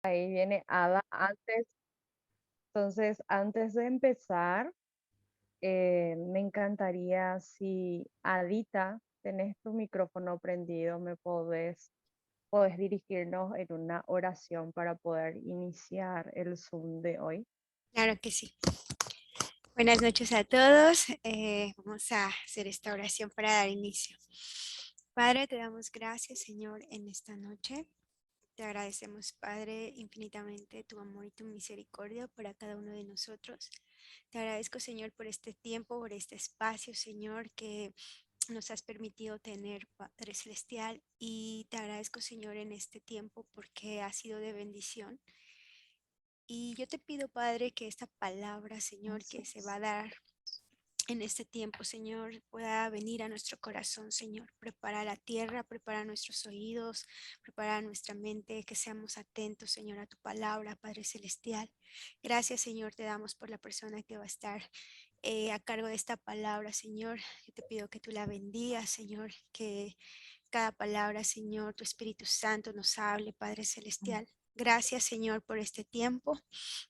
Ahí viene Ada. Antes de empezar, me encantaría si Adita, tenés tu micrófono prendido, podés dirigirnos en una oración para poder iniciar el Zoom de hoy. Claro que sí. Buenas noches a todos. Vamos a hacer esta oración para dar inicio. Padre, te damos gracias, Señor, en esta noche. Te agradecemos, Padre, infinitamente tu amor y tu misericordia para cada uno de nosotros. Te agradezco, Señor, por este tiempo, por este espacio, Señor, que nos has permitido tener, Padre Celestial. Y te agradezco, Señor, en este tiempo porque ha sido de bendición. Y yo te pido, Padre, que esta palabra, Señor, que se va a dar en este tiempo, Señor, pueda venir a nuestro corazón, Señor. Prepara la tierra, prepara nuestros oídos, prepara nuestra mente, que seamos atentos, Señor, a tu palabra, Padre Celestial. Gracias, Señor, te damos por la persona que va a estar a cargo de esta palabra, Señor. Yo te pido que tú la bendigas, Señor, que cada palabra, Señor, tu Espíritu Santo nos hable, Padre Celestial. Gracias, Señor, por este tiempo.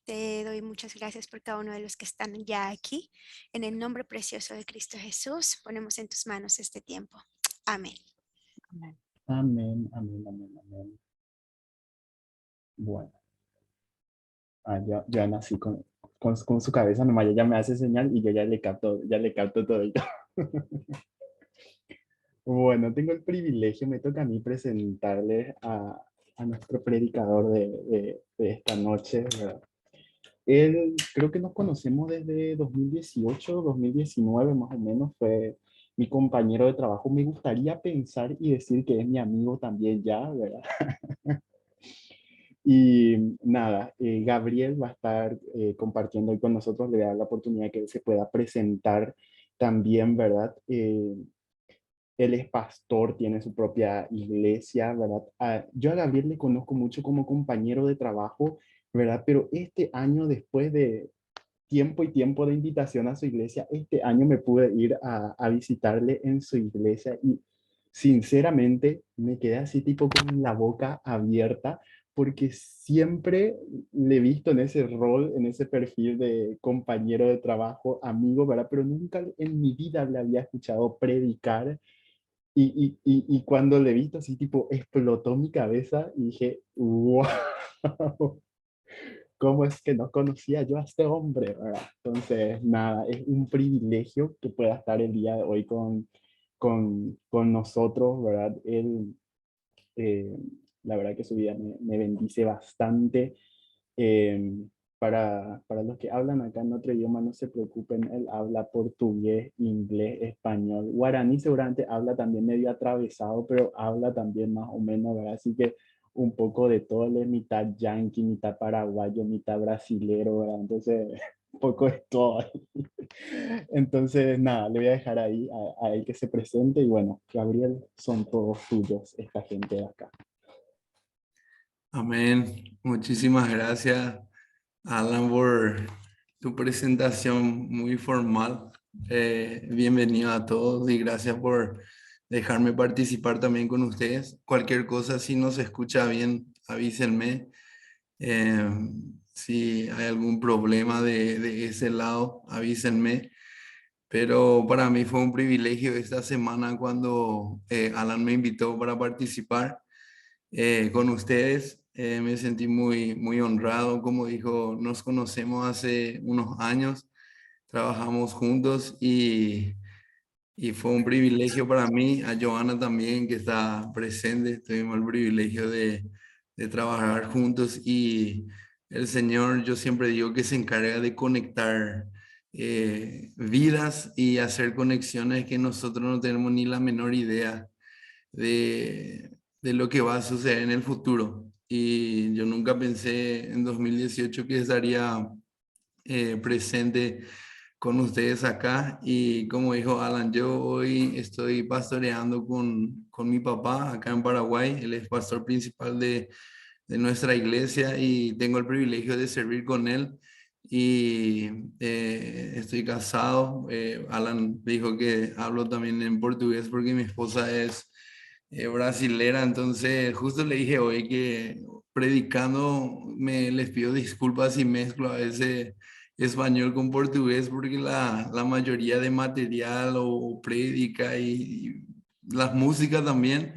Te doy muchas gracias por cada uno de los que están ya aquí. En el nombre precioso de Cristo Jesús, ponemos en tus manos este tiempo. Amén. Amén. Amén, amén, amén, amén. Bueno, ya nací con su cabeza, nomás ella me hace señal y yo ya le capto todo. Bueno, tengo el privilegio, me toca a mí presentarles a nuestro predicador de esta noche, ¿verdad? Él, creo que nos conocemos desde 2018, 2019 más o menos, fue mi compañero de trabajo. Me gustaría pensar y decir que es mi amigo también ya, ¿verdad? Y nada, Gabriel va a estar compartiendo hoy con nosotros, le voy a dar la oportunidad que él se pueda presentar también, ¿verdad? Él es pastor, tiene su propia iglesia, ¿verdad? Yo a Gabriel le conozco mucho como compañero de trabajo, ¿verdad? Pero este año, después de tiempo y tiempo de invitación a su iglesia, este año me pude ir a visitarle en su iglesia y sinceramente me quedé así tipo con la boca abierta porque siempre le he visto en ese rol, en ese perfil de compañero de trabajo, amigo, ¿verdad? Pero nunca en mi vida le había escuchado predicar y cuando le he visto así tipo explotó mi cabeza y dije, wow. ¿Cómo es que no conocía yo a este hombre, verdad? Entonces, nada, es un privilegio que pueda estar el día de hoy con nosotros, ¿verdad? Él, eh, la verdad que su vida me bendice bastante. Eh, para los que hablan acá en otro idioma, no se preocupen, él habla portugués, inglés, español, guaraní seguramente habla también medio atravesado, pero habla también más o menos, ¿verdad? Así que un poco de todo, él es mitad yanqui, mitad paraguayo, mitad brasilero, ¿verdad? Entonces, un poco de todo. Entonces, nada, le voy a dejar ahí a él que se presente y bueno, Gabriel, son todos tuyos, esta gente de acá. Amén. Muchísimas gracias, Alan, por tu presentación muy formal. Bienvenido a todos y gracias por dejarme participar también con ustedes. Cualquier cosa, si no se escucha bien, avísenme. Eh, si hay algún problema de ese lado, avísenme. Pero para mí fue un privilegio esta semana cuando Alan me invitó para participar con ustedes. Me sentí muy honrado. Como dijo, nos conocemos hace unos años, trabajamos juntos y fue un privilegio para mí. A Joana también, que está presente, tuvimos el privilegio de trabajar juntos y el Señor, yo siempre digo que se encarga de conectar vidas y hacer conexiones que nosotros no tenemos ni la menor idea de lo que va a suceder en el futuro. Y yo nunca pensé en 2018 que estaría presente con ustedes acá. Y como dijo Alan, yo hoy estoy pastoreando con mi papá acá en Paraguay. Él es pastor principal de nuestra iglesia y tengo el privilegio de servir con él. Y estoy casado. Alan dijo que hablo también en portugués porque mi esposa es brasilera, entonces justo le dije hoy que predicando les pido disculpas si mezclo a veces español con portugués, porque la mayoría de material o prédica y las músicas también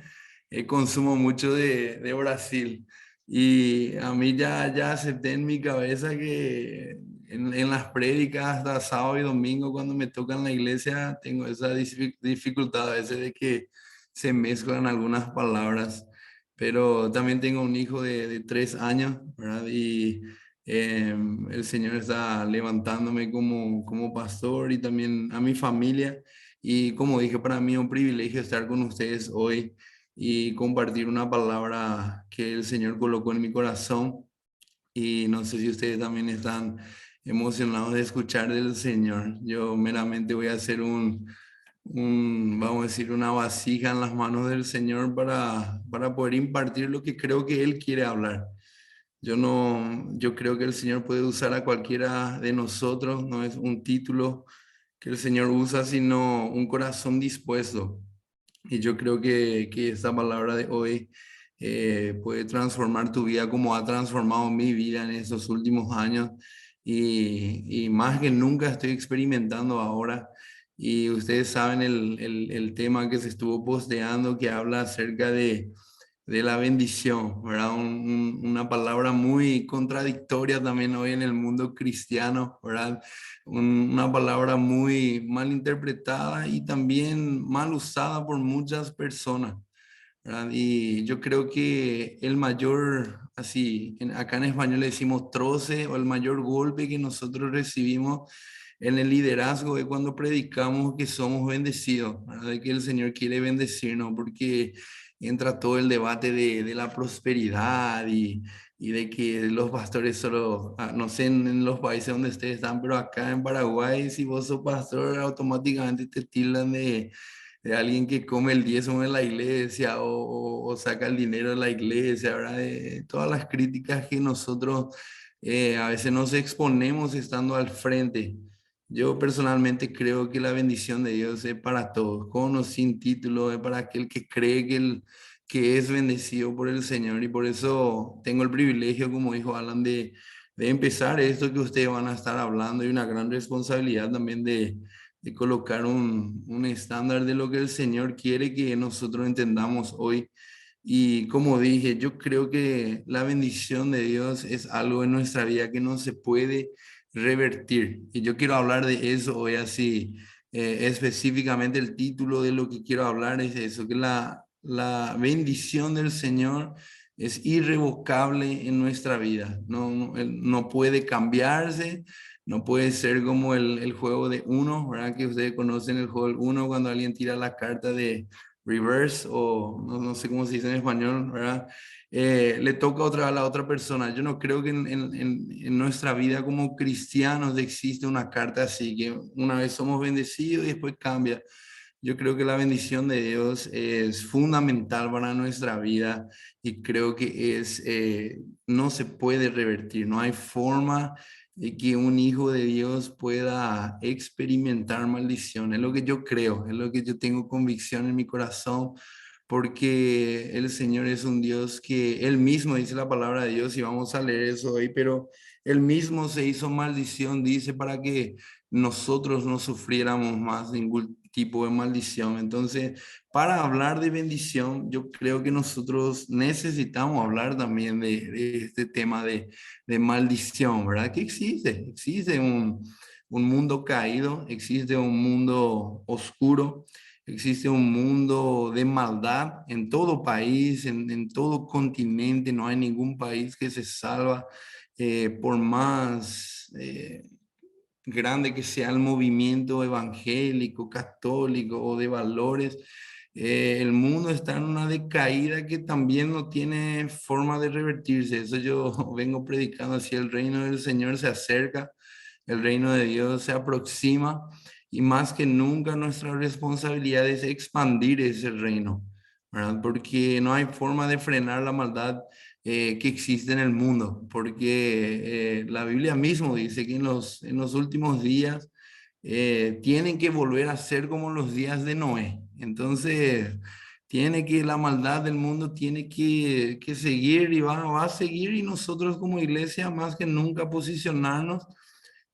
consumo mucho de Brasil. Y a mí ya acepté en mi cabeza que en las prédicas hasta sábado y domingo cuando me toca en la iglesia tengo esa dificultad a veces de que se mezclan algunas palabras, pero también tengo un hijo de 3 años, ¿verdad? Y el Señor está levantándome como pastor y también a mi familia. Y como dije, para mí es un privilegio estar con ustedes hoy y compartir una palabra que el Señor colocó en mi corazón. Y no sé si ustedes también están emocionados de escuchar del Señor. Yo meramente voy a hacer vamos a decir, una vasija en las manos del Señor para poder impartir lo que creo que Él quiere hablar. Yo creo que el Señor puede usar a cualquiera de nosotros, no es un título que el Señor usa, sino un corazón dispuesto. Y yo creo que esta palabra de hoy puede transformar tu vida como ha transformado mi vida en estos últimos años. Y más que nunca estoy experimentando ahora. Y ustedes saben el tema que se estuvo posteando que habla acerca de la bendición, ¿verdad? Una palabra muy contradictoria también hoy en el mundo cristiano, ¿verdad? Una palabra muy mal interpretada y también mal usada por muchas personas, ¿verdad? Y yo creo que el mayor, así, acá en español le decimos troce, o el mayor golpe que nosotros recibimos en el liderazgo es cuando predicamos que somos bendecidos, ¿verdad? De que el Señor quiere bendecirnos, porque entra todo el debate de la prosperidad y de que los pastores solo, no sé en los países donde ustedes están, pero acá en Paraguay, si vos sos pastor, automáticamente te tildan de alguien que come el diezmo en la iglesia o saca el dinero de la iglesia, ¿verdad? De todas las críticas que nosotros a veces nos exponemos estando al frente. Yo personalmente creo que la bendición de Dios es para todos, con o sin título, es para aquel que cree que es bendecido por el Señor, y por eso tengo el privilegio, como dijo Alan, de empezar esto que ustedes van a estar hablando, y una gran responsabilidad también de colocar un estándar de lo que el Señor quiere que nosotros entendamos hoy. Y como dije, yo creo que la bendición de Dios es algo en nuestra vida que no se puede revertir. Y yo quiero hablar de eso hoy así. Específicamente el título de lo que quiero hablar es eso, que la bendición del Señor es irrevocable en nuestra vida. No puede cambiarse, no puede ser como el juego de uno, ¿verdad? Que ustedes conocen el juego del uno, cuando alguien tira la carta de reverse, o no sé cómo se dice en español, ¿verdad? Le toca otra a la otra persona. Yo no creo que en nuestra vida como cristianos existe una carta así, que una vez somos bendecidos y después cambia. Yo creo que la bendición de Dios es fundamental para nuestra vida, y creo que no se puede revertir. No hay forma de que un hijo de Dios pueda experimentar maldición. Es lo que yo creo, es lo que yo tengo convicción en mi corazón, porque el Señor es un Dios que Él mismo, dice la palabra de Dios, y vamos a leer eso hoy, pero Él mismo se hizo maldición, dice, para que nosotros no sufriéramos más ningún tipo de maldición. Entonces, para hablar de bendición, yo creo que nosotros necesitamos hablar también de este tema de maldición, ¿verdad? Que existe un mundo caído, existe un mundo oscuro, existe un mundo de maldad en todo país, en todo continente. No hay ningún país que se salva, por más grande que sea el movimiento evangélico, católico o de valores. El mundo está en una decaída que también no tiene forma de revertirse. Eso yo vengo predicando así: el reino del Señor se acerca, el reino de Dios se aproxima, y más que nunca nuestra responsabilidad es expandir ese reino, ¿verdad? Porque no hay forma de frenar la maldad que existe en el mundo, porque la Biblia mismo dice que en los últimos días tienen que volver a ser como los días de Noé. Entonces, La maldad del mundo tiene que seguir y va a seguir, y nosotros como iglesia más que nunca posicionarnos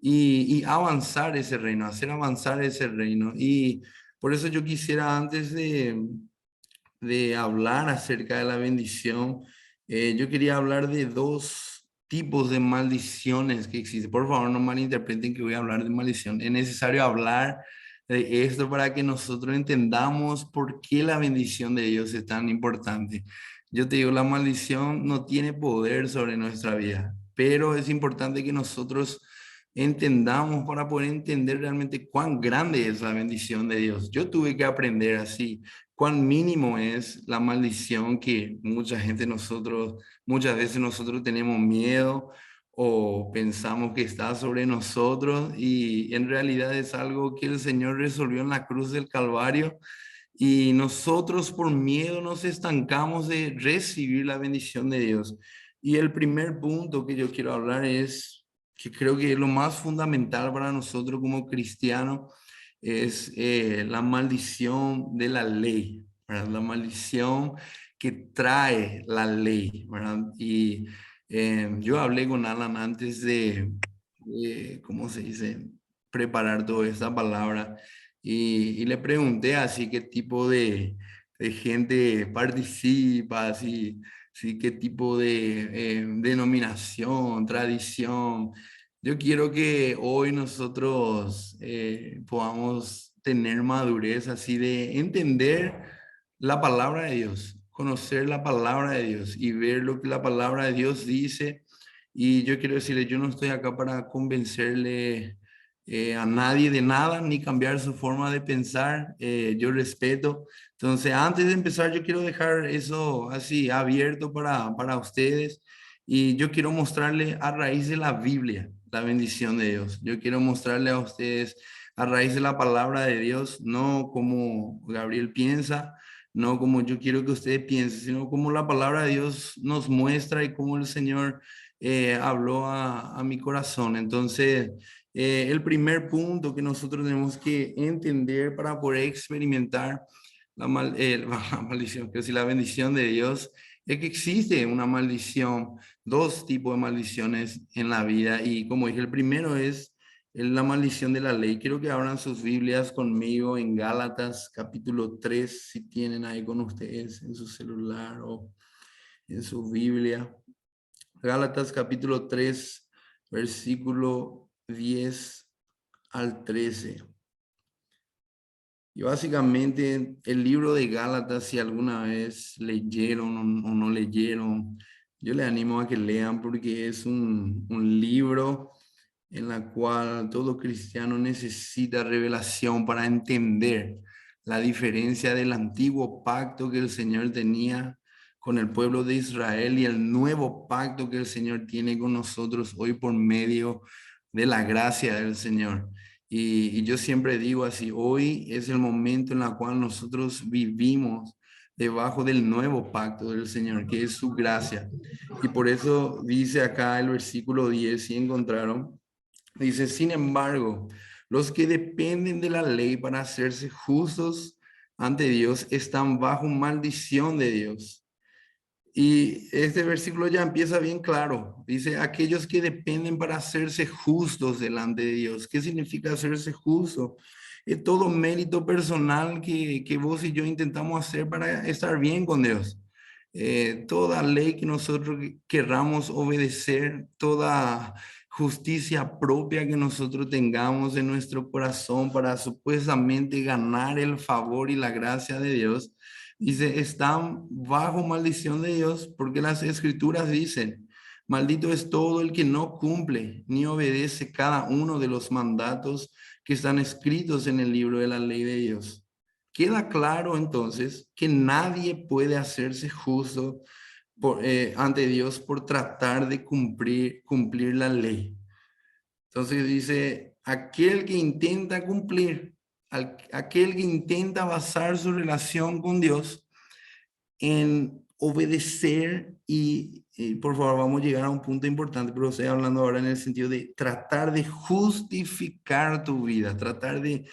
y avanzar ese reino, hacer avanzar ese reino. Y por eso yo quisiera, antes de hablar acerca de la bendición, yo quería hablar de dos tipos de maldiciones que existen. Por favor, no malinterpreten que voy a hablar de maldición. Es necesario hablar de esto para que nosotros entendamos por qué la bendición de Dios es tan importante. Yo te digo, la maldición no tiene poder sobre nuestra vida, pero es importante que nosotros entendamos para poder entender realmente cuán grande es la bendición de Dios. Yo tuve que aprender así cuán mínimo es la maldición que muchas veces nosotros tenemos miedo o pensamos que está sobre nosotros, y en realidad es algo que el Señor resolvió en la cruz del Calvario, y nosotros por miedo nos estancamos de recibir la bendición de Dios. Y el primer punto que yo quiero hablar es que creo que es lo más fundamental para nosotros como cristianos, es la maldición de la ley, ¿verdad? La maldición que trae la ley, ¿verdad? Y yo hablé con Alan antes ¿cómo se dice?, preparar toda esta palabra, y le pregunté así qué tipo de gente participa, así, sí, qué tipo de denominación, tradición. Yo quiero que hoy nosotros podamos tener madurez así de entender la palabra de Dios, conocer la palabra de Dios y ver lo que la palabra de Dios dice. Y yo quiero decirle, yo no estoy acá para convencerle a nadie de nada, ni cambiar su forma de pensar. Yo respeto. Entonces, antes de empezar, yo quiero dejar eso así abierto para ustedes. Y yo quiero mostrarle a raíz de la Biblia la bendición de Dios. Yo quiero mostrarle a ustedes a raíz de la palabra de Dios, no como Gabriel piensa, no como yo quiero que ustedes piensen, sino como la palabra de Dios nos muestra y como el Señor habló a mi corazón. Entonces, el primer punto que nosotros tenemos que entender para poder experimentar la maldición, que si la bendición de Dios, es que existe una maldición, dos tipos de maldiciones en la vida, y como dije, el primero es la maldición de la ley. Quiero que abran sus Biblias conmigo en Gálatas capítulo 3, si tienen ahí con ustedes en su celular o en su Biblia. Gálatas capítulo 3, versículo 10 al 13. Y básicamente el libro de Gálatas, si alguna vez leyeron o no leyeron, yo les animo a que lean, porque es un libro en la cual todo cristiano necesita revelación para entender la diferencia del antiguo pacto que el Señor tenía con el pueblo de Israel y el nuevo pacto que el Señor tiene con nosotros hoy por medio de la gracia del Señor. Y yo siempre digo así, hoy es el momento en el cual nosotros vivimos debajo del nuevo pacto del Señor, que es su gracia. Y por eso dice acá el versículo 10, si encontraron, dice: sin embargo, los que dependen de la ley para hacerse justos ante Dios están bajo maldición de Dios. Y este versículo ya empieza bien claro. Dice, aquellos que dependen para hacerse justos delante de Dios. ¿Qué significa hacerse justo? Es todo mérito personal que vos y yo intentamos hacer para estar bien con Dios. Toda ley que nosotros querramos obedecer, toda justicia propia que nosotros tengamos en nuestro corazón para supuestamente ganar el favor y la gracia de Dios, dice, están bajo maldición de Dios, porque las escrituras dicen, maldito es todo el que no cumple ni obedece cada uno de los mandatos que están escritos en el libro de la ley de Dios. Queda claro entonces que nadie puede hacerse justo ante Dios por tratar de cumplir la ley. Entonces dice, aquel que intenta cumplir, aquel que intenta basar su relación con Dios en obedecer y por favor, vamos a llegar a un punto importante, pero estoy hablando ahora en el sentido de tratar de justificar tu vida, tratar de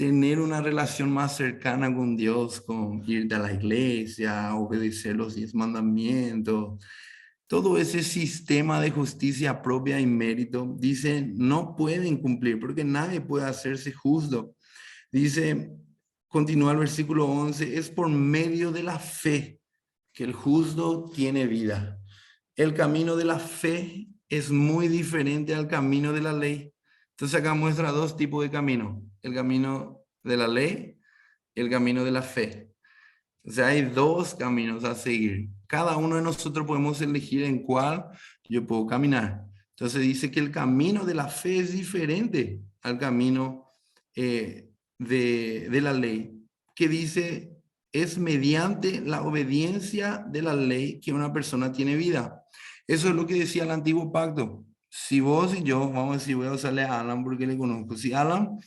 tener una relación más cercana con Dios, con irte a la iglesia, obedecer los 10 mandamientos, todo ese sistema de justicia propia y mérito, dice, no pueden cumplir porque nadie puede hacerse justo. Dice, continúa el versículo 11, es por medio de la fe que el justo tiene vida. El camino de la fe es muy diferente al camino de la ley. Entonces acá muestra dos tipos de camino, el camino de la ley y el camino de la fe. O sea, hay dos caminos a seguir. Cada uno de nosotros podemos elegir en cuál yo puedo caminar. Entonces dice que el camino de la fe es diferente al camino de la ley, que dice es mediante la obediencia de la ley que una persona tiene vida. Eso es lo que decía el antiguo pacto. Si vos y yo, vamos a decir, voy a usarle a Alan porque le conozco. Si Alan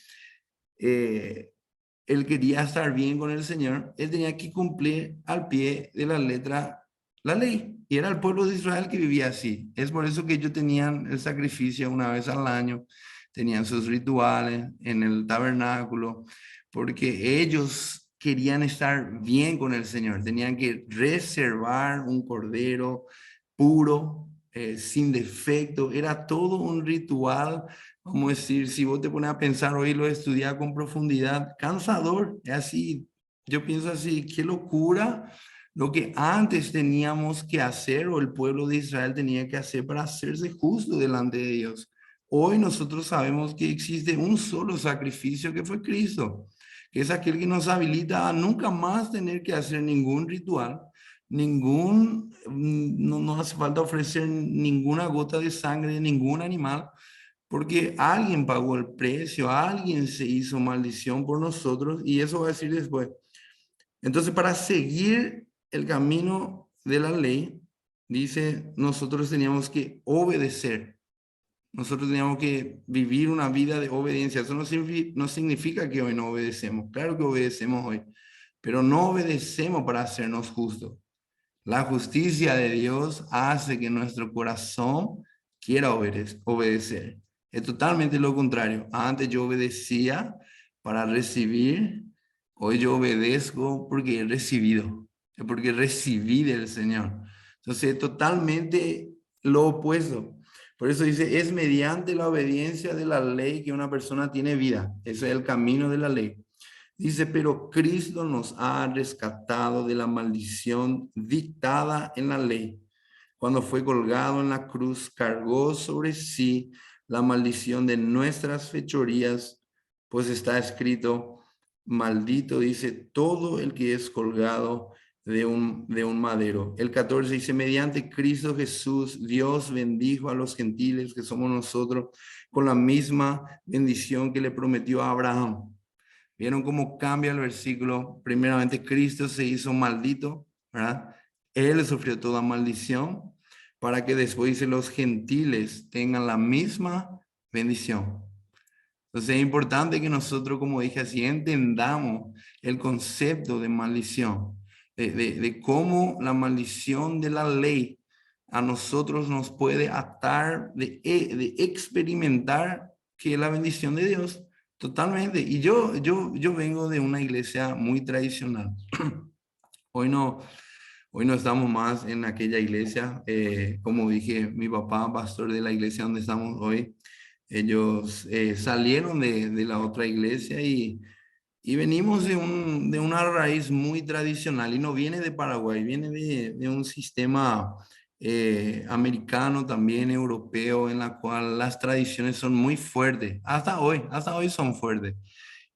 él quería estar bien con el Señor, él tenía que cumplir al pie de la letra la ley. Y era el pueblo de Israel que vivía así. Es por eso que ellos tenían el sacrificio una vez al año, tenían sus rituales en el tabernáculo, porque ellos querían estar bien con el Señor. Tenían que reservar un cordero puro, sin defecto. Era todo un ritual. Vamos a decir, si vos te pones a pensar hoy, lo estudias con profundidad, cansador, es así. Yo pienso así, qué locura lo que antes teníamos que hacer o el pueblo de Israel tenía que hacer para hacerse justo delante de Dios. Hoy nosotros sabemos que existe un solo sacrificio que fue Cristo, que es aquel que nos habilita a nunca más tener que hacer ningún ritual, no hace falta ofrecer ninguna gota de sangre de ningún animal, porque alguien pagó el precio, alguien se hizo maldición por nosotros, y eso va a decir después. Entonces, para seguir el camino de la ley, dice, nosotros teníamos que obedecer. Nosotros teníamos que vivir una vida de obediencia. Eso no significa que hoy no obedecemos. Claro que obedecemos hoy, pero no obedecemos para hacernos justos. La justicia de Dios hace que nuestro corazón quiera obedecer. Es totalmente lo contrario. Antes yo obedecía para recibir, hoy yo obedezco porque he recibido, es porque recibí del Señor. Entonces es totalmente lo opuesto. Por eso dice, es mediante la obediencia de la ley que una persona tiene vida. Ese es el camino de la ley. Dice, pero Cristo nos ha rescatado de la maldición dictada en la ley. Cuando fue colgado en la cruz, cargó sobre sí la maldición de nuestras fechorías, pues está escrito, maldito, dice, todo el que es colgado de un madero. El 14 dice, mediante Cristo Jesús, Dios bendijo a los gentiles, que somos nosotros, con la misma bendición que le prometió a Abraham. ¿Vieron cómo cambia el versículo? Primeramente, Cristo se hizo maldito, ¿verdad? Él sufrió toda maldición para que después dice, los gentiles tengan la misma bendición. Entonces es importante que nosotros, como dije así, entendamos el concepto de maldición, de cómo la maldición de la ley a nosotros nos puede atar de experimentar que es la bendición de Dios. Totalmente. Y yo vengo de una iglesia muy tradicional. Hoy no estamos más en aquella iglesia. Como dije, mi papá, pastor de la iglesia donde estamos hoy, ellos salieron de la otra iglesia y venimos de una raíz muy tradicional y no viene de Paraguay, viene de un sistema americano, también europeo, en la cual las tradiciones son muy fuertes. Hasta hoy son fuertes.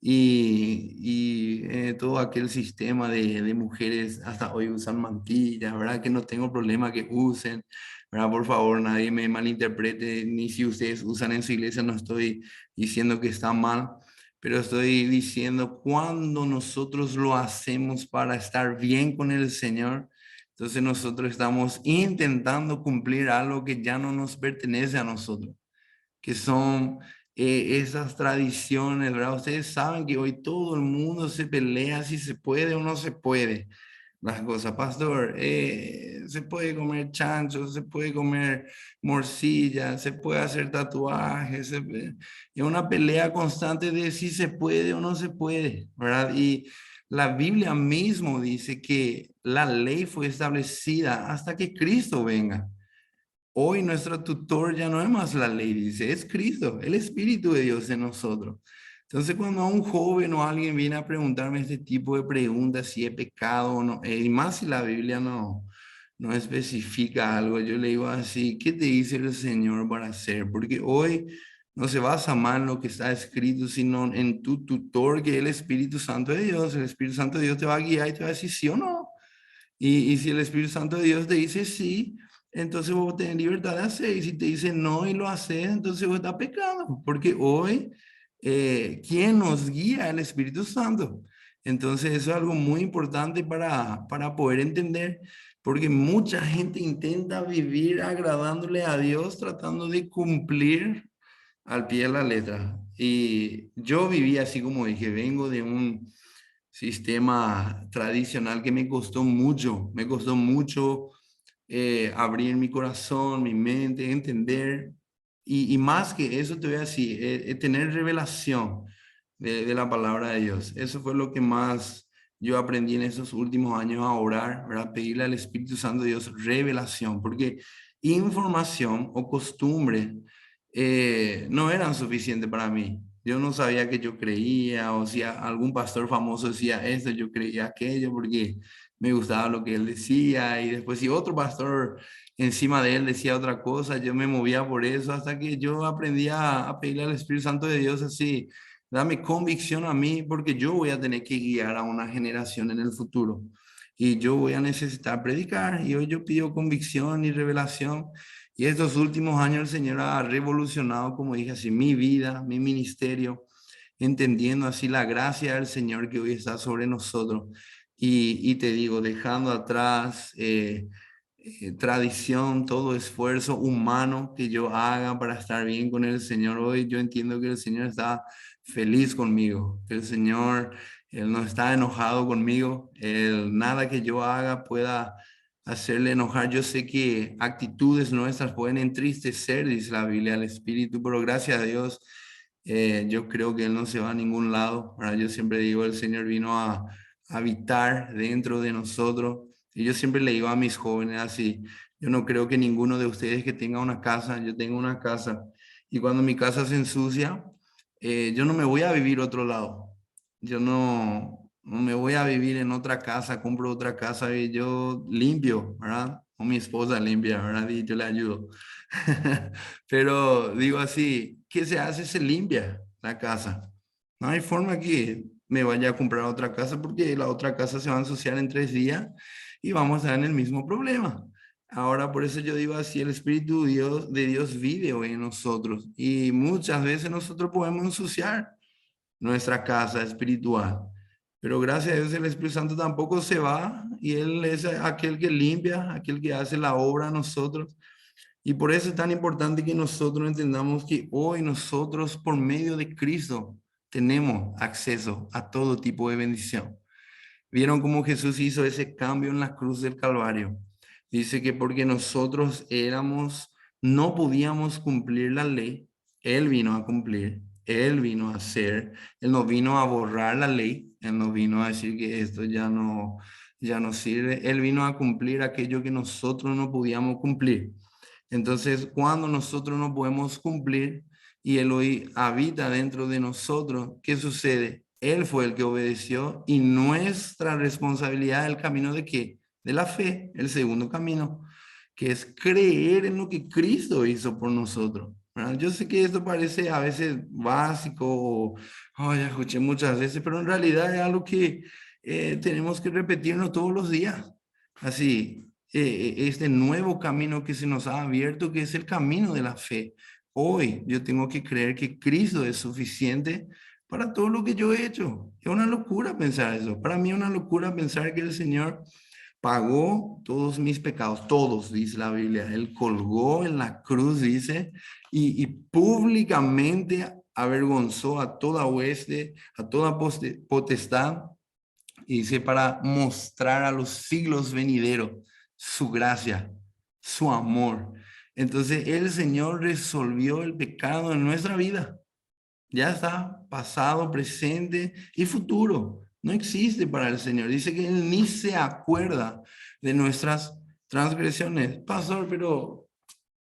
Y todo aquel sistema de mujeres hasta hoy usan mantillas, ¿verdad? Que no tengo problema que usen, ¿verdad? Por favor, nadie me malinterprete, ni si ustedes usan en su iglesia, no estoy diciendo que está mal, pero estoy diciendo cuando nosotros lo hacemos para estar bien con el Señor, entonces nosotros estamos intentando cumplir algo que ya no nos pertenece a nosotros, que son esas tradiciones, ¿verdad? Ustedes saben que hoy todo el mundo se pelea si se puede o no se puede. las cosas. Pastor, se puede comer chancho, se puede comer morcilla, se puede hacer tatuajes. Es una pelea constante de si se puede o no se puede, ¿verdad? Y la Biblia mismo dice que la ley fue establecida hasta que Cristo venga. Hoy nuestro tutor ya no es más la ley, dice, es Cristo, el Espíritu de Dios en nosotros. Entonces, cuando a un joven o alguien viene a preguntarme este tipo de preguntas, si es pecado o no, y más si la Biblia no especifica algo, yo le digo así, ¿qué te dice el Señor para hacer? Porque hoy no se basa más en lo que está escrito, sino en tu tutor, que es el Espíritu Santo de Dios. El Espíritu Santo de Dios te va a guiar y te va a decir sí o no. Y si el Espíritu Santo de Dios te dice sí, entonces vos tenés libertad de hacer. Y si te dice no y lo haces, entonces vos estás pecando. Porque hoy, ¿quién nos guía? El Espíritu Santo. Entonces eso es algo muy importante para poder entender. Porque mucha gente intenta vivir agradándole a Dios, tratando de cumplir al pie de la letra. Y yo viví así como dije, vengo de un sistema tradicional que me costó mucho abrir mi corazón, mi mente, entender. Y más que eso te voy a decir, tener revelación de la palabra de Dios. Eso fue lo que más yo aprendí en esos últimos años a orar, ¿verdad? Pedirle al Espíritu Santo de Dios revelación, porque información o costumbre no eran suficientes para mí. Yo no sabía que yo creía, o si algún pastor famoso decía esto, yo creía aquello, porque me gustaba lo que él decía, y después si otro pastor encima de él decía otra cosa, yo me movía por eso, hasta que yo aprendí a pedirle al Espíritu Santo de Dios así, dame convicción a mí, porque yo voy a tener que guiar a una generación en el futuro, y yo voy a necesitar predicar, y hoy yo pido convicción y revelación. Y estos últimos años el Señor ha revolucionado, como dije así, mi vida, mi ministerio, entendiendo así la gracia del Señor que hoy está sobre nosotros. Y te digo, dejando atrás tradición, todo esfuerzo humano que yo haga para estar bien con el Señor hoy, yo entiendo que el Señor está feliz conmigo, que el Señor, Él no está enojado conmigo, nada que yo haga pueda hacerle enojar. Yo sé que actitudes nuestras pueden entristecer, dice la Biblia, al Espíritu, pero gracias a Dios, yo creo que Él no se va a ningún lado. ¿Verdad? Yo siempre digo, el Señor vino a habitar dentro de nosotros. Y yo siempre le digo a mis jóvenes así, yo no creo que ninguno de ustedes que tenga una casa, yo tengo una casa, y cuando mi casa se ensucia, yo no me voy a vivir otro lado. Yo no me voy a vivir en otra casa, compro otra casa y yo limpio, ¿verdad? O mi esposa limpia, ¿verdad? Y yo le ayudo. Pero digo así, ¿qué se hace? Se limpia la casa. No hay forma que me vaya a comprar otra casa porque la otra casa se va a ensuciar en 3 días y vamos a estar en el mismo problema. Ahora, por eso yo digo así, el Espíritu de Dios vive hoy en nosotros y muchas veces nosotros podemos ensuciar nuestra casa espiritual. Pero gracias a Dios el Espíritu Santo tampoco se va y Él es aquel que limpia, aquel que hace la obra a nosotros. Y por eso es tan importante que nosotros entendamos que hoy nosotros por medio de Cristo tenemos acceso a todo tipo de bendición. ¿Vieron cómo Jesús hizo ese cambio en la cruz del Calvario? Dice que porque nosotros no podíamos cumplir la ley, Él vino a cumplir, Él vino a hacer, Él no vino a borrar la ley, Él no vino a decir que esto ya no sirve, Él vino a cumplir aquello que nosotros no podíamos cumplir. Entonces, cuando nosotros no podemos cumplir y Él hoy habita dentro de nosotros, ¿qué sucede? Él fue el que obedeció y nuestra responsabilidad es el camino de qué? De la fe, el segundo camino, que es creer en lo que Cristo hizo por nosotros. ¿Verdad? Yo sé que esto parece a veces básico o ya escuché muchas veces, pero en realidad es algo que tenemos que repetirnos todos los días. Así, este nuevo camino que se nos ha abierto, que es el camino de la fe. Hoy yo tengo que creer que Cristo es suficiente para todo lo que yo he hecho. Es una locura pensar eso. Para mí es una locura pensar que el Señor pagó todos mis pecados, todos, dice la Biblia. Él colgó en la cruz, dice, y públicamente avergonzó a toda hueste, a toda potestad y dice para mostrar a los siglos venideros su gracia, su amor. Entonces el Señor resolvió el pecado en nuestra vida. Ya está, pasado, presente y futuro. No existe para el Señor. Dice que Él ni se acuerda de nuestras transgresiones. Pastor, pero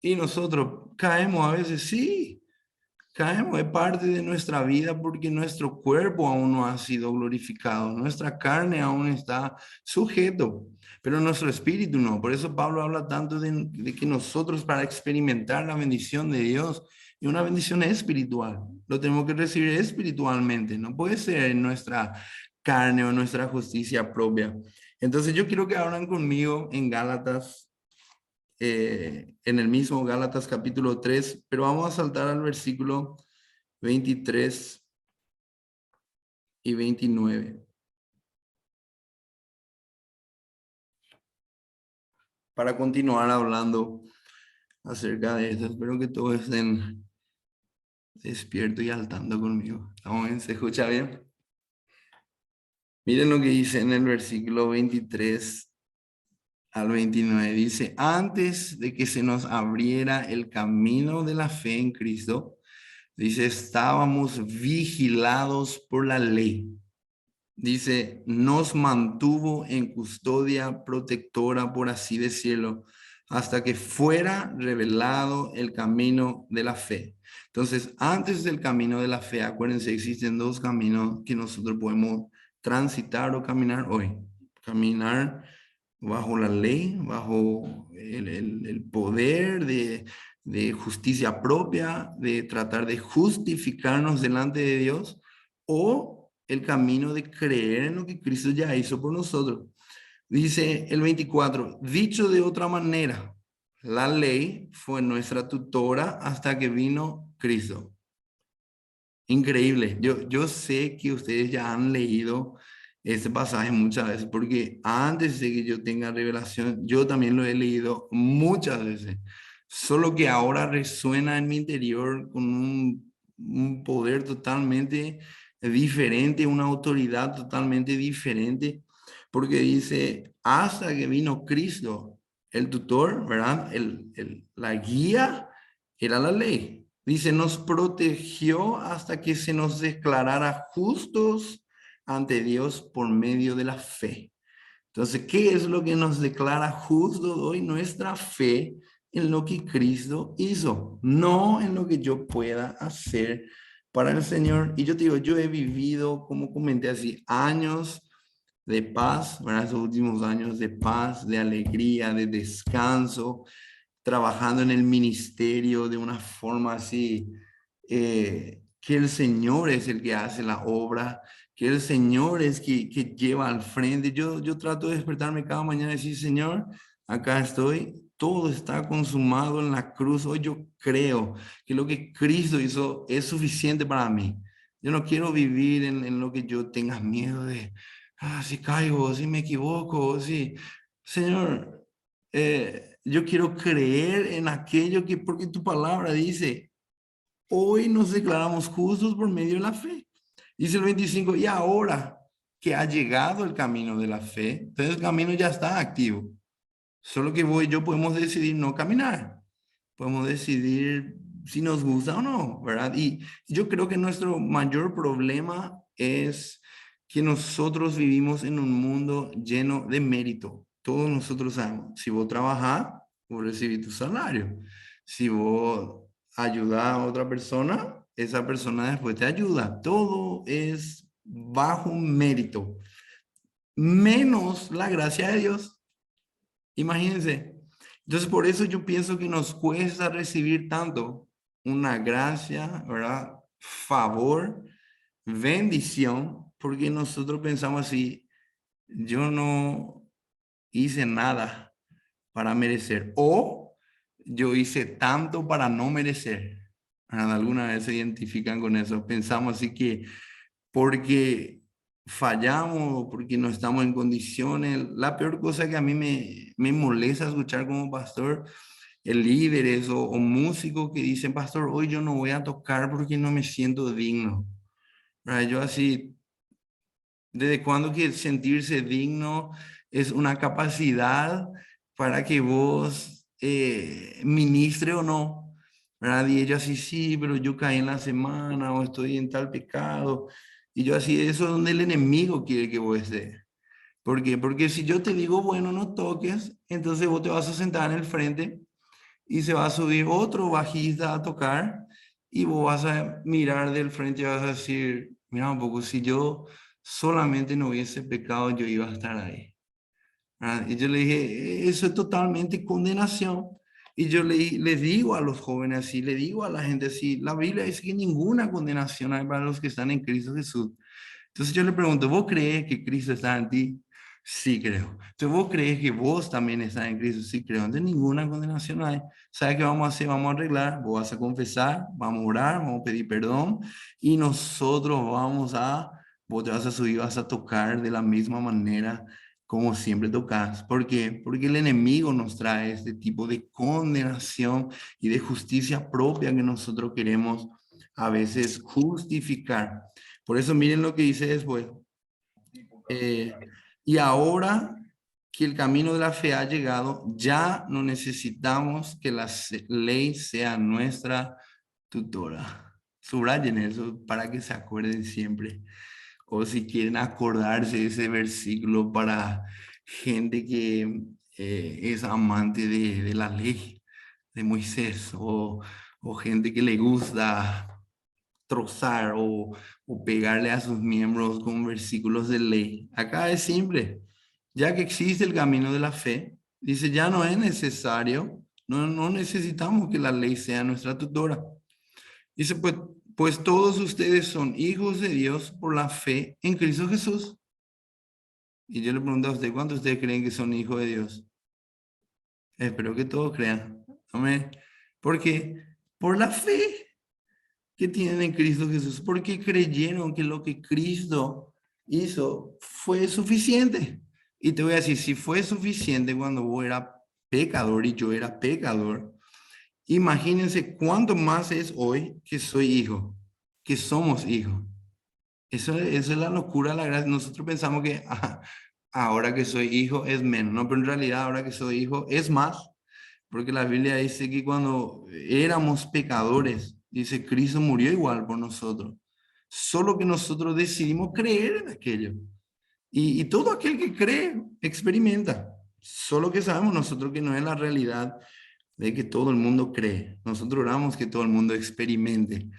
¿y nosotros caemos a veces? Sí, caemos, es parte de nuestra vida porque nuestro cuerpo aún no ha sido glorificado, nuestra carne aún está sujeto, pero nuestro espíritu no. Por eso Pablo habla tanto de que nosotros, para experimentar la bendición de Dios, y una bendición espiritual, lo tenemos que recibir espiritualmente, no puede ser en nuestra carne o en nuestra justicia propia. Entonces yo quiero que hablan conmigo en Gálatas, en el mismo Gálatas capítulo 3, pero vamos a saltar al versículo 23 y 29. Para continuar hablando acerca de esto, espero que todos estén despiertos y al tanto conmigo. ¿Estamos bien? ¿Se escucha bien? Miren lo que dice en el versículo 23 al 29. Dice, antes de que se nos abriera el camino de la fe en Cristo, dice, estábamos vigilados por la ley. Dice, nos mantuvo en custodia protectora, por así decirlo, hasta que fuera revelado el camino de la fe. Entonces, antes del camino de la fe, acuérdense, existen dos caminos que nosotros podemos transitar o caminar hoy. Caminar bajo la ley, bajo el poder de justicia propia, de tratar de justificarnos delante de Dios, o el camino de creer en lo que Cristo ya hizo por nosotros. Dice el 24, dicho de otra manera, la ley fue nuestra tutora hasta que vino Cristo. Increíble. Yo sé que ustedes ya han leído este pasaje muchas veces, porque antes de que yo tenga revelación, yo también lo he leído muchas veces. Solo que ahora resuena en mi interior con un poder totalmente diferente, una autoridad totalmente diferente, porque dice, hasta que vino Cristo, el tutor, ¿verdad? La guía era la ley. Dice, nos protegió hasta que se nos declarara justos ante Dios por medio de la fe. Entonces, ¿qué es lo que nos declara justos hoy? Nuestra fe en lo que Cristo hizo, no en lo que yo pueda hacer para el Señor. Y yo te digo, yo he vivido, como comenté así, años de paz, ¿verdad? Esos últimos años de paz, de alegría, de descanso, trabajando en el ministerio de una forma así, que el Señor es el que hace la obra, que el Señor es que lleva al frente. Yo trato de despertarme cada mañana y decir, Señor, acá estoy, todo está consumado en la cruz. Hoy yo creo que lo que Cristo hizo es suficiente para mí. Yo no quiero vivir en lo que yo tenga miedo de, si caigo, si me equivoco, si, Señor, yo quiero creer en aquello que, porque tu palabra dice, hoy nos declaramos justos por medio de la fe. Dice el 25, y ahora que ha llegado el camino de la fe, entonces el camino ya está activo. Solo que vos y yo podemos decidir no caminar. Podemos decidir si nos gusta o no, ¿verdad? Y yo creo que nuestro mayor problema es que nosotros vivimos en un mundo lleno de mérito. Todos nosotros sabemos, si vos trabajás, vos recibís tu salario. Si vos ayudás a otra persona, esa persona después te ayuda. Todo es bajo mérito, menos la gracia de Dios. Imagínense. Entonces, por eso yo pienso que nos cuesta recibir tanto una gracia, ¿verdad? Favor, bendición, porque nosotros pensamos así, yo no hice nada para merecer, o yo hice tanto para no merecer. ¿Verdad? Alguna vez se identifican con eso. Pensamos así que porque fallamos, porque no estamos en condiciones. La peor cosa que a mí me molesta escuchar como pastor, líderes o músicos que dicen, pastor, hoy yo no voy a tocar porque no me siento digno. ¿Verdad? Yo así, ¿Desde cuándo que sentirse digno es una capacidad para que vos ministre o no? ¿Verdad? Y ella así, sí, pero yo caí en la semana o estoy en tal pecado. Y yo así, eso es donde el enemigo quiere que vos estés. ¿Por qué? Porque si yo te digo, bueno, no toques, entonces vos te vas a sentar en el frente y se va a subir otro bajista a tocar y vos vas a mirar del frente y vas a decir, mira un poco, si yo solamente no hubiese pecado, yo iba a estar ahí. ¿Verdad? Y yo le dije, eso es totalmente condenación. Y yo les digo a los jóvenes así, le digo a la gente así, la Biblia dice que ninguna condenación hay para los que están en Cristo Jesús. Entonces yo le pregunto, ¿vos crees que Cristo está en ti? Sí, creo. Entonces, ¿vos crees que vos también estás en Cristo? Sí, creo. Entonces, ninguna condenación hay. ¿Sabes qué vamos a hacer? Vamos a arreglar, vos vas a confesar, vamos a orar, vamos a pedir perdón y nosotros vos te vas a subir, vas a tocar de la misma manera como siempre tocas. ¿Por qué? Porque el enemigo nos trae este tipo de condenación y de justicia propia que nosotros queremos a veces justificar. Por eso miren lo que dice después. Y ahora que el camino de la fe ha llegado, ya no necesitamos que la ley sea nuestra tutora. Subrayen eso para que se acuerden siempre. O si quieren acordarse de ese versículo para gente que es amante de la ley de Moisés o gente que le gusta trozar o pegarle a sus miembros con versículos de ley. Acá es simple, ya que existe el camino de la fe, dice, ya no es necesario, no necesitamos que la ley sea nuestra tutora. Dice, pues todos ustedes son hijos de Dios por la fe en Cristo Jesús. Y yo le pregunto a usted, ¿cuántos de ustedes creen que son hijos de Dios? Espero que todos crean. Amén. Porque por la fe que tienen en Cristo Jesús, porque creyeron que lo que Cristo hizo fue suficiente. Y te voy a decir, si fue suficiente cuando vos eras pecador y yo era pecador, imagínense cuánto más es hoy que soy hijo, que somos hijos. Eso es la locura, la gracia. Nosotros pensamos que ahora que soy hijo es menos, no, pero en realidad ahora que soy hijo es más. Porque la Biblia dice que cuando éramos pecadores, dice, Cristo murió igual por nosotros. Solo que nosotros decidimos creer en aquello. Y todo aquel que cree, experimenta. Solo que sabemos nosotros que no es la realidad de que todo el mundo cree. Nosotros oramos que todo el mundo experimente.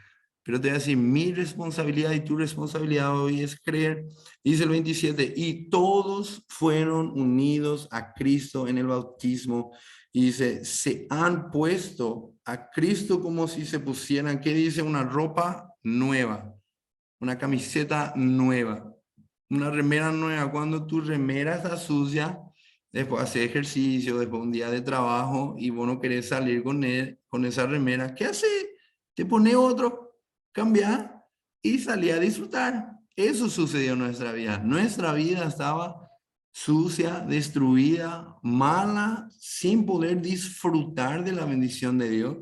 Pero te voy a decir, mi responsabilidad y tu responsabilidad hoy es creer. Dice el 27, y todos fueron unidos a Cristo en el bautismo. Y dice, se han puesto a Cristo como si se pusieran, ¿qué dice? Una ropa nueva, una camiseta nueva, una remera nueva. Cuando tu remera está sucia, después hacer ejercicio, después un día de trabajo y vos no querés salir con esa remera, ¿qué haces? Te pone otro, cambia y salí a disfrutar. Eso sucedió en nuestra vida. Nuestra vida estaba sucia, destruida, mala, sin poder disfrutar de la bendición de Dios.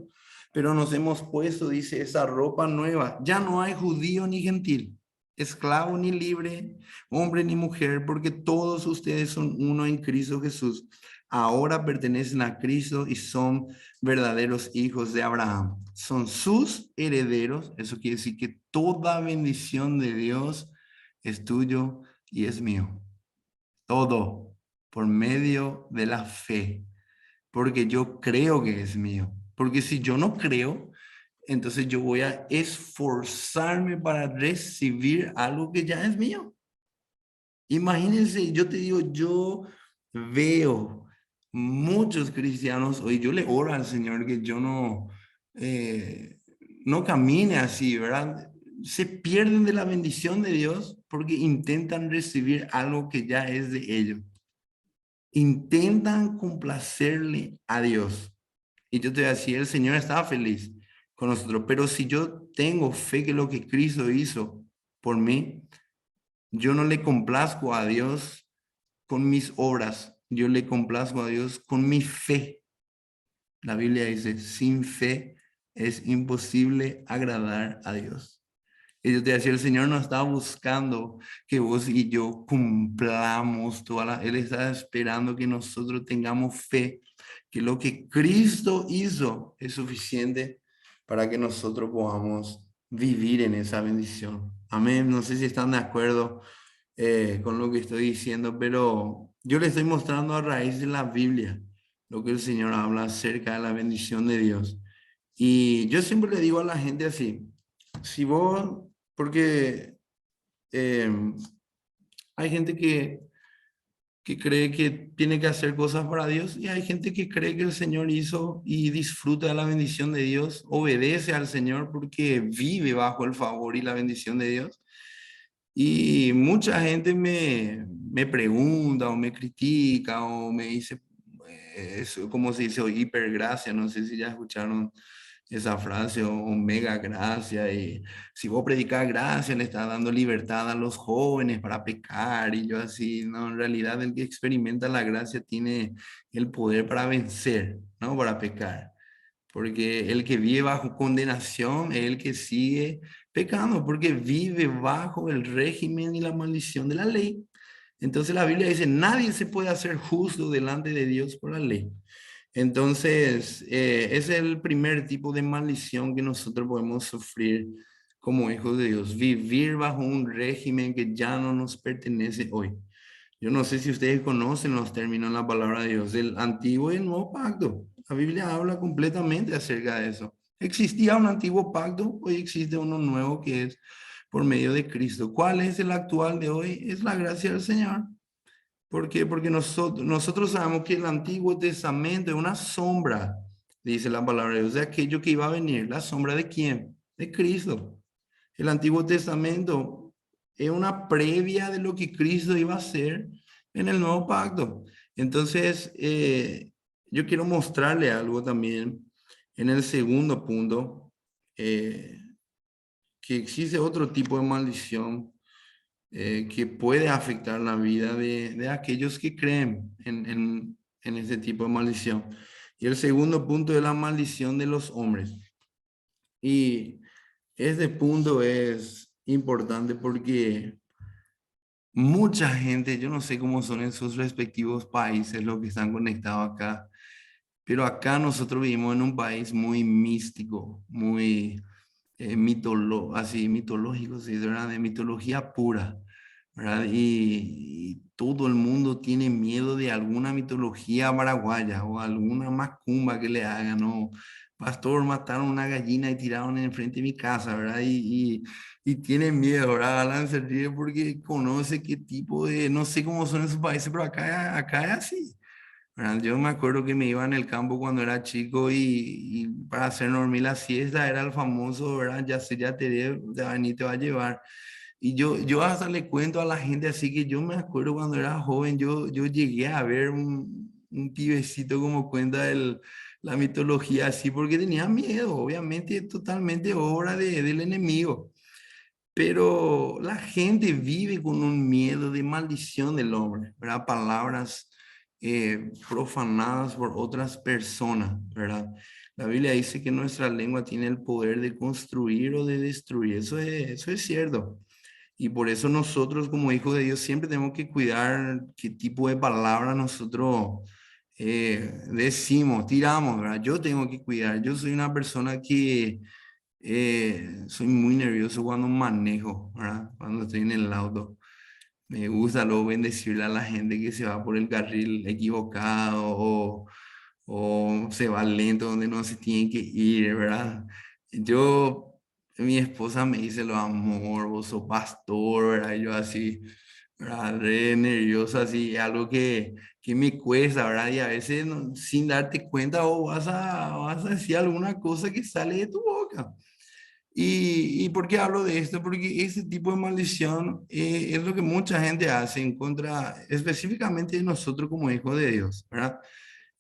Pero nos hemos puesto, dice, esa ropa nueva. Ya no hay judío ni gentil, esclavo ni libre, hombre ni mujer, porque todos ustedes son uno en Cristo Jesús. Ahora pertenecen a Cristo y son verdaderos hijos de Abraham. Son sus herederos. Eso quiere decir que toda bendición de Dios es tuyo y es mío. Todo por medio de la fe. Porque yo creo que es mío. Porque si yo no creo, entonces yo voy a esforzarme para recibir algo que ya es mío. Imagínense, yo te digo, yo veo muchos cristianos, hoy yo le oro al Señor que yo no camine así, ¿verdad? Se pierden de la bendición de Dios porque intentan recibir algo que ya es de ellos. Intentan complacerle a Dios. Y yo te voy a decir, el Señor estaba feliz con nosotros, pero si yo tengo fe que lo que Cristo hizo por mí, yo no le complazco a Dios con mis obras, yo le complazco a Dios con mi fe. La Biblia dice, sin fe es imposible agradar a Dios. Y yo te decía, el Señor no está buscando que vos y yo cumplamos Él está esperando que nosotros tengamos fe, que lo que Cristo hizo es suficiente para que nosotros podamos vivir en esa bendición. Amén. No sé si están de acuerdo con lo que estoy diciendo, pero yo le estoy mostrando a raíz de la Biblia lo que el Señor habla acerca de la bendición de Dios. Y yo siempre le digo a la gente así, si vos, porque hay gente que cree que tiene que hacer cosas para Dios y hay gente que cree que el Señor hizo y disfruta de la bendición de Dios, obedece al Señor porque vive bajo el favor y la bendición de Dios. Y mucha gente me pregunta o me critica o me dice, eso, como se dice, hipergracia, no sé si ya escucharon esa frase, o mega gracia, y si vos predicas gracia, le estás dando libertad a los jóvenes para pecar, y yo así, no, en realidad el que experimenta la gracia tiene el poder para vencer, no para pecar. Porque el que vive bajo condenación es el que sigue pecando, porque vive bajo el régimen y la maldición de la ley. Entonces la Biblia dice, nadie se puede hacer justo delante de Dios por la ley. Entonces, ese es el primer tipo de maldición que nosotros podemos sufrir como hijos de Dios, vivir bajo un régimen que ya no nos pertenece hoy. Yo no sé si ustedes conocen los términos en la palabra de Dios, del antiguo y el nuevo pacto. La Biblia habla completamente acerca de eso. Existía un antiguo pacto, hoy existe uno nuevo que es por medio de Cristo. ¿Cuál es el actual de hoy? Es la gracia del Señor. ¿Por qué? Porque nosotros sabemos que el Antiguo Testamento es una sombra, dice la palabra de Dios, de aquello que iba a venir. ¿La sombra de quién? De Cristo. El Antiguo Testamento es una previa de lo que Cristo iba a hacer en el nuevo pacto. Entonces, yo quiero mostrarle algo también en el segundo punto, que existe otro tipo de maldición que puede afectar la vida de aquellos que creen en ese tipo de maldición. Y el segundo punto es la maldición de los hombres. Y este punto es importante porque mucha gente, yo no sé cómo son en sus respectivos países los que están conectados acá, pero acá nosotros vivimos en un país muy místico, muy así mitológico, ¿sí? ¿Verdad? De mitología pura, ¿verdad? Y todo el mundo tiene miedo de alguna mitología paraguaya o alguna macumba que le hagan, ¿no? Pastor, mataron una gallina y tiraron enfrente de mi casa, ¿verdad? Y tienen miedo, ¿verdad? Alan se ríe porque conoce qué tipo de, no sé cómo son en sus países, pero acá es así. ¿Verdad? Yo me acuerdo que me iba en el campo cuando era chico y para hacer dormir la siesta era el famoso, ¿verdad? Ya te va a venir, te va a llevar. Y yo hasta le cuento a la gente así que yo me acuerdo cuando era joven, yo llegué a ver un pibecito como cuenta la mitología así porque tenía miedo, obviamente totalmente obra del enemigo. Pero la gente vive con un miedo de maldición del hombre, ¿verdad? Palabras profanadas por otras personas, ¿verdad? La Biblia dice que nuestra lengua tiene el poder de construir o de destruir. Eso es cierto. Y por eso nosotros como hijos de Dios siempre tenemos que cuidar qué tipo de palabras nosotros decimos, tiramos, ¿verdad? Yo tengo que cuidar. Yo soy una persona que soy muy nervioso cuando manejo, ¿verdad? Cuando estoy en el auto. Me gusta luego bendecirle a la gente que se va por el carril equivocado o se va lento donde no se tiene que ir, ¿verdad? Mi esposa me dice, lo amor, vos sos pastor, ¿verdad? Y yo así, ¿verdad? Re nervioso, así, algo que me cuesta, ¿verdad? Y a veces sin darte cuenta o vas a decir alguna cosa que sale de tu boca. ¿Y por qué hablo de esto? Porque este tipo de maldición es lo que mucha gente hace en contra específicamente de nosotros como hijos de Dios, ¿verdad?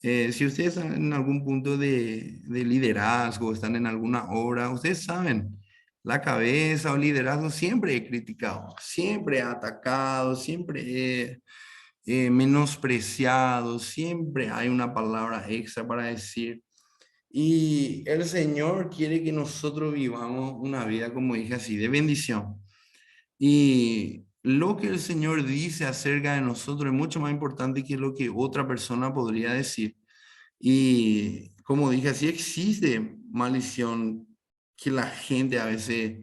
Si ustedes están en algún punto de liderazgo, están en alguna obra, ustedes saben, la cabeza o liderazgo siempre he criticado, siempre he atacado, siempre he menospreciado, siempre hay una palabra extra para decir. Y el Señor quiere que nosotros vivamos una vida, como dije así, de bendición. Y lo que el Señor dice acerca de nosotros es mucho más importante que lo que otra persona podría decir. Y como dije, así existe maldición que la gente a veces,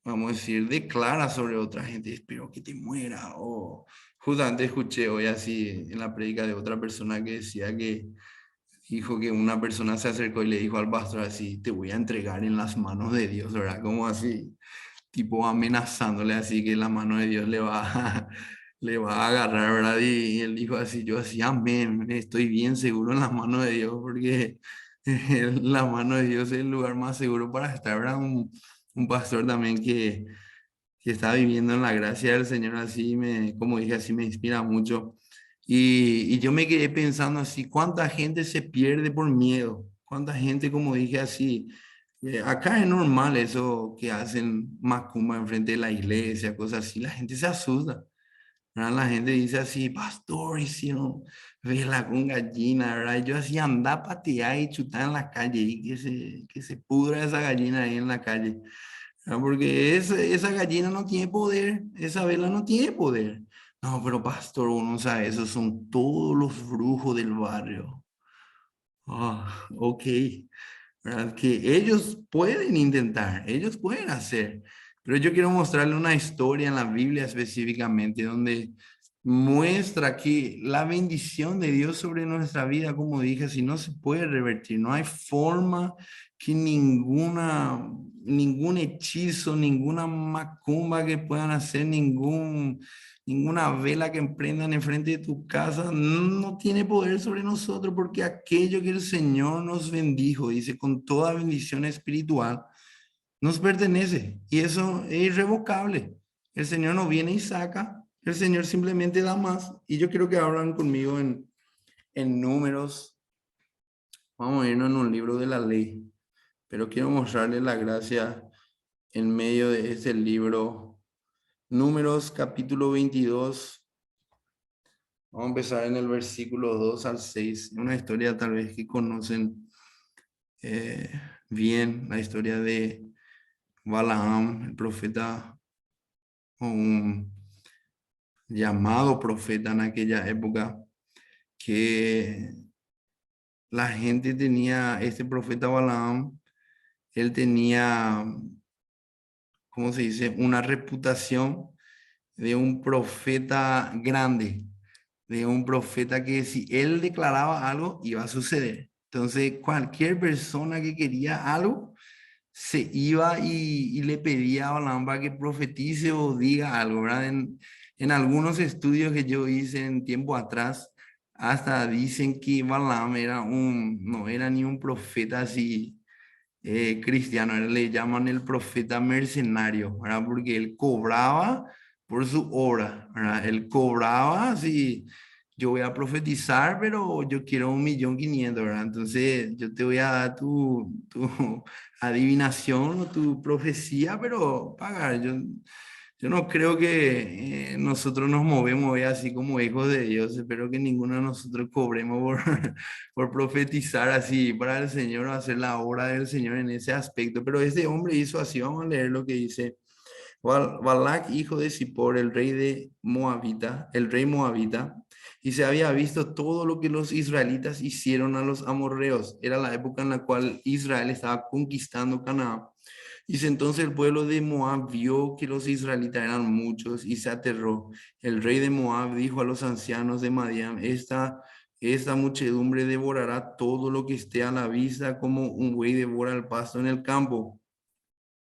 vamos a decir, declara sobre otra gente, espero que te muera. O justamente escuché hoy así en la prédica de otra persona que decía que dijo que una persona se acercó y le dijo al pastor así, te voy a entregar en las manos de Dios, ¿verdad? Como así, tipo amenazándole así que la mano de Dios le va a, le va a agarrar, ¿verdad? Y él dijo así, yo así, amén, estoy bien seguro en las manos de Dios, porque la mano de Dios es el lugar más seguro para estar, ¿verdad? Un pastor también que está viviendo en la gracia del Señor, así me, como dije, así me inspira mucho. Y yo me quedé pensando así, ¿cuánta gente se pierde por miedo? ¿Cuánta gente, como dije así, acá es normal eso que hacen macumba enfrente de la iglesia, cosas así, la gente se asusta, ¿verdad? La gente dice así, pastor, hicieron vela con gallina, ¿verdad? Y yo así, anda, patear y chutar en la calle y que se pudra esa gallina ahí en la calle. Ah, porque esa gallina no tiene poder, esa vela no tiene poder. No, pero pastor, uno sabe, esos son todos los brujos del barrio. Ah, ok, ¿verdad? Que ellos pueden intentar, ellos pueden hacer. Pero yo quiero mostrarle una historia en la Biblia específicamente donde muestra que la bendición de Dios sobre nuestra vida, como dije, si no se puede revertir, no hay forma que ningún hechizo, ninguna macumba que puedan hacer, ninguna vela que emprendan enfrente de tu casa no tiene poder sobre nosotros, porque aquello que el Señor nos bendijo, dice, con toda bendición espiritual, nos pertenece y eso es irrevocable. El Señor no viene y saca, el Señor simplemente da más. Y yo quiero que hablan conmigo en números. Vamos a irnos en un libro de la ley, pero quiero mostrarles la gracia en medio de este libro. Números capítulo 22. Vamos a empezar en el versículo 2 al 6. Una historia tal vez que conocen bien, la historia de Balaam, el profeta, o un llamado profeta en aquella época, que la gente tenía, este profeta Balaam, él tenía, ¿cómo se dice?, una reputación de un profeta grande, de un profeta que si él declaraba algo, iba a suceder. Entonces, cualquier persona que quería algo, se iba y le pedía a Balaam para que profetice o diga algo, ¿verdad? En algunos estudios que yo hice en tiempo atrás, hasta dicen que Balaam no era ni un profeta así cristiano, le llaman el profeta mercenario, ¿verdad? Porque él cobraba por su obra, ¿verdad? Él cobraba así, yo voy a profetizar, pero yo quiero 1.500.000, ¿verdad? Entonces yo te voy a dar tu adivinación o tu profecía, pero pagar. Yo no creo que nosotros nos movemos hoy así como hijos de Dios. Espero que ninguno de nosotros cobremos por, por profetizar así para el Señor o hacer la obra del Señor en ese aspecto. Pero este hombre hizo así. Vamos a leer lo que dice. Balac, hijo de Zippor, el rey Moabita, y se había visto todo lo que los israelitas hicieron a los amorreos. Era la época en la cual Israel estaba conquistando Canaán. Dice, entonces el pueblo de Moab vio que los israelitas eran muchos y se aterró. El rey de Moab dijo a los ancianos de Madián, esta muchedumbre devorará todo lo que esté a la vista como un buey devora el pasto en el campo.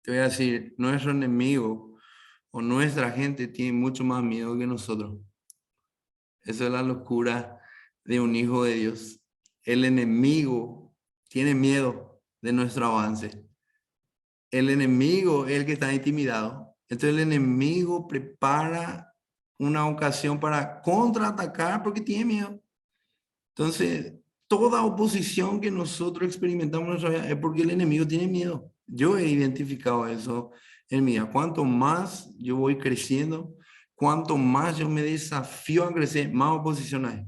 Te voy a decir, nuestro enemigo o nuestra gente tiene mucho más miedo que nosotros. Eso es la locura de un hijo de Dios. El enemigo tiene miedo de nuestro avance. El enemigo es el que está intimidado. Entonces el enemigo prepara una ocasión para contraatacar porque tiene miedo. Entonces, toda oposición que nosotros experimentamos en nuestra vida es porque el enemigo tiene miedo. Yo he identificado eso en mi vida. Cuanto más yo voy creciendo, cuanto más yo me desafío a crecer, más oposición hay.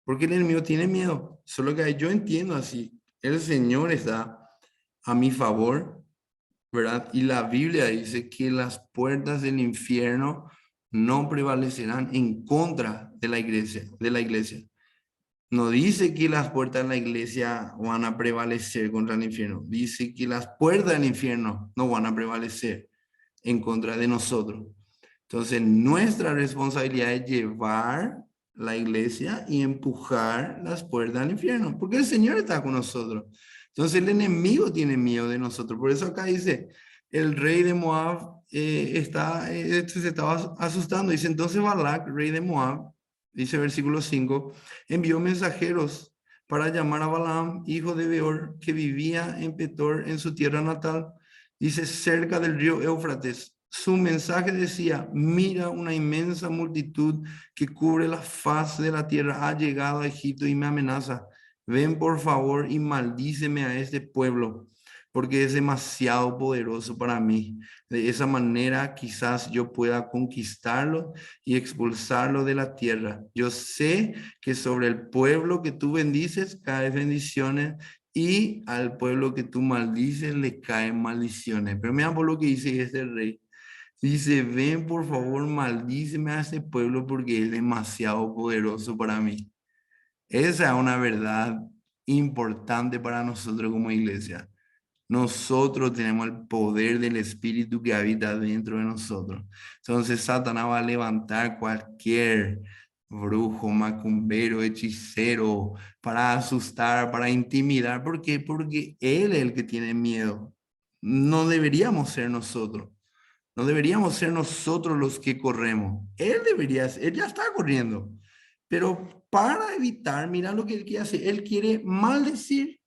Porque el enemigo tiene miedo. Solo que yo entiendo así. El Señor está a mi favor, ¿verdad? Y la Biblia dice que las puertas del infierno no prevalecerán en contra de la iglesia. No dice que las puertas de la iglesia van a prevalecer contra el infierno. Dice que las puertas del infierno no van a prevalecer en contra de nosotros. Entonces, nuestra responsabilidad es llevar la iglesia y empujar las puertas al infierno, porque el Señor está con nosotros. Entonces, el enemigo tiene miedo de nosotros. Por eso acá dice, el rey de Moab se estaba asustando. Dice, entonces Balac, rey de Moab, dice versículo 5, envió mensajeros para llamar a Balaam, hijo de Beor, que vivía en Petor, en su tierra natal, dice, cerca del río Éufrates. Su mensaje decía, mira, una inmensa multitud que cubre la faz de la tierra ha llegado a Egipto y me amenaza. Ven por favor y maldíceme a este pueblo, porque es demasiado poderoso para mí. De esa manera quizás yo pueda conquistarlo y expulsarlo de la tierra. Yo sé que sobre el pueblo que tú bendices caen bendiciones y al pueblo que tú maldices le caen maldiciones. Pero mira por lo que dice este rey. Dice, ven por favor, maldíceme a este pueblo porque es demasiado poderoso para mí. Esa es una verdad importante para nosotros como iglesia. Nosotros tenemos el poder del Espíritu que habita dentro de nosotros. Entonces Satanás va a levantar cualquier brujo, macumbero, hechicero para asustar, para intimidar. ¿Por qué? Porque él es el que tiene miedo. No deberíamos ser nosotros. No deberíamos ser nosotros los que corremos. Él ya está corriendo. Pero para evitar, mira lo que él quiere hacer. Él quiere maldecir.